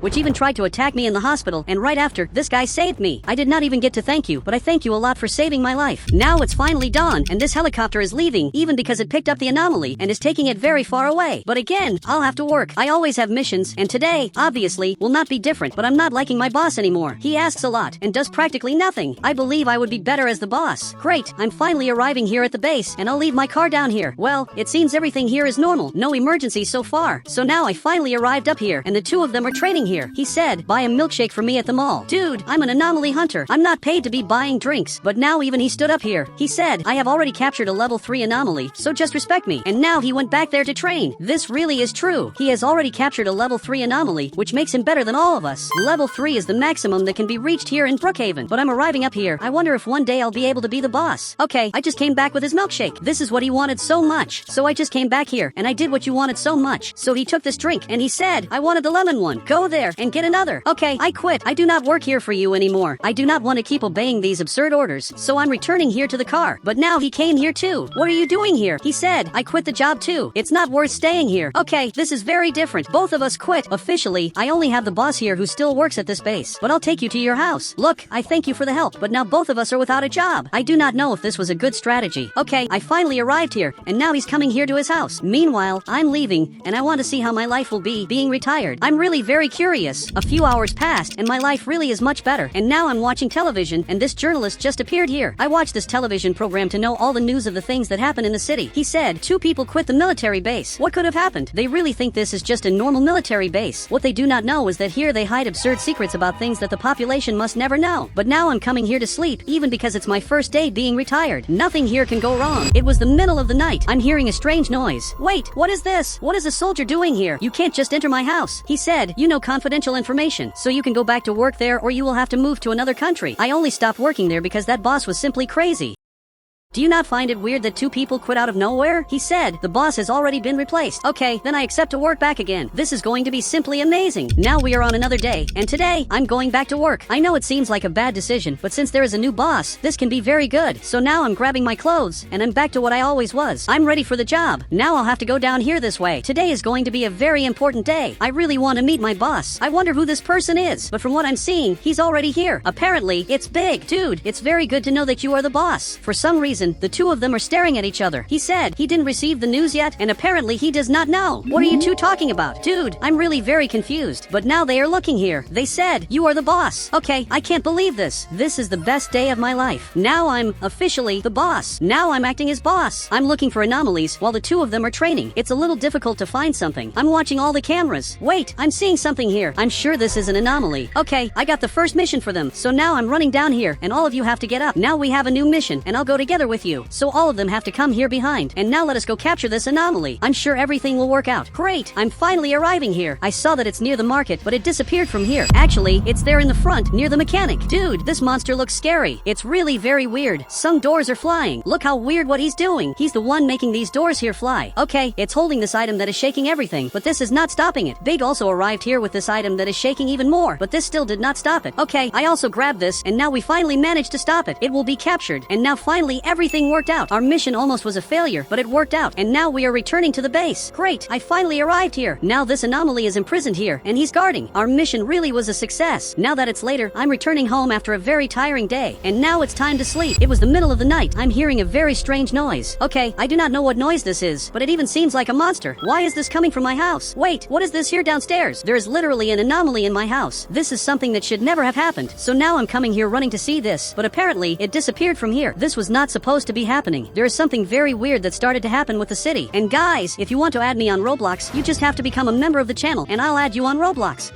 which even tried to attack me in the hospital, and right after, this guy saved me. I did not even get to thank you, but I thank you a lot for saving my life. Now it's finally dawn, and this helicopter is leaving, even because it picked up the anomaly, and is taking it very far away. But again, I'll have to work. I always have missions, and today, obviously, will not be different, but I'm not liking my boss anymore. He asks a lot, and does practically nothing. I believe I would be better as the boss. Great, I'm finally arriving here at the base, and I'll leave my car down here. Well, it seems everything here is normal. No emergencies so far. So now I finally arrived up here, and the two of them are training here. He said, "Buy a milkshake for me at the mall." Dude, I'm an anomaly hunter. I'm not paid to be buying drinks. But now even he stood up here. He said, "I have already captured a level 3 anomaly, so just respect me." And now he went back there to train. This really is true. He has already captured a level 3 anomaly, which makes him better than all of us. Level 3 is the maximum that can be reached here in Brookhaven. But I'm arriving up here. I wonder if one day I'll be able to be the boss. Okay, I just came back with his milkshake. This is what he wanted so much. So I just came back here, and I did what you wanted so much. So he took this drink, and he said, "I wanted the lemon one. Go there and get another." Okay, I quit. I do not work here for you anymore. I do not want to keep obeying these absurd orders, so I'm returning here to the car. But now he came here too. "What are you doing here?" He said, "I quit the job too. It's not worth staying here." Okay, this is very different. Both of us quit. Officially, I only have the boss here who still works at this base. But I'll take you to your house. Look, I thank you for the help, but now both of us are without a job. I do not know if this was a good strategy. Okay, I finally arrived here, and now he's coming here to his house. Meanwhile, I'm leaving, and I want to see how my life will be being retired. I'm really very curious. A few hours passed, and my life really is much better. And now I'm watching television, and this journalist just appeared here. I watched this television program to know all the news of the things that happen in the city. He said, 2 people quit the military base. What could have happened? They really think this is just a normal military base. What they do not know is that here they hide absurd secrets about things that the population must never know. But now I'm coming here to sleep, even because it's my first day being retired. Nothing here can go wrong. It was the middle of the night. I'm hearing a strange noise. Wait, what is this? What is a soldier doing here? You can't just enter my house. He said, "You know confidential information, so you can go back to work there or you will have to move to another country." I only stopped working there because that boss was simply crazy. Do you not find it weird that 2 people quit out of nowhere? He said, "The boss has already been replaced." Okay, then I accept to work back again. This is going to be simply amazing. Now we are on another day, and today, I'm going back to work. I know it seems like a bad decision, but since there is a new boss, this can be very good. So now I'm grabbing my clothes, and I'm back to what I always was. I'm ready for the job. Now I'll have to go down here this way. Today is going to be a very important day. I really want to meet my boss. I wonder who this person is, but from what I'm seeing, he's already here. Apparently, it's big. Dude, it's very good to know that you are the boss. For some reason, the 2 of them are staring at each other. He said he didn't receive the news yet, and apparently he does not know. What are you 2 talking about? Dude, I'm really very confused. But now they are looking here. They said, "You are the boss." Okay, I can't believe this. This is the best day of my life. Now I'm officially the boss. Now I'm acting as boss. I'm looking for anomalies while the 2 of them are training. It's a little difficult to find something. I'm watching all the cameras. Wait, I'm seeing something here. I'm sure this is an anomaly. Okay, I got the first mission for them. So now I'm running down here, and all of you have to get up. Now we have a new mission, and I'll go together with you. So all of them have to come here behind. And now let us go capture this anomaly. I'm sure everything will work out. Great, I'm finally arriving here. I saw that it's near the market, but it disappeared from here. Actually, it's there in the front, near the mechanic. Dude, this monster looks scary. It's really very weird. Some doors are flying. Look how weird what he's doing. He's the one making these doors here fly. Okay, it's holding this item that is shaking everything, but this is not stopping it. Big also arrived here with this item that is shaking even more, but this still did not stop it. Okay, I also grabbed this, and now we finally managed to stop it. It will be captured, and now finally everything worked out. Our mission almost was a failure, but it worked out, and now we are returning to the base. Great, I finally arrived here. Now this anomaly is imprisoned here, and he's guarding. Our mission really was a success. Now that it's later, I'm returning home after a very tiring day, and now it's time to sleep. It was the middle of the night. I'm hearing a very strange noise. Okay, I do not know what noise this is, but it even seems like a monster. Why is this coming from my house? Wait, what is this here downstairs? There is literally an anomaly in my house. This is something that should never have happened. So now I'm coming here running to see this, but apparently it disappeared from here. This was not supposed supposed to be happening. There is something very weird that started to happen with the city. And guys, if you want to add me on Roblox, you just have to become a member of the channel and I'll add you on Roblox.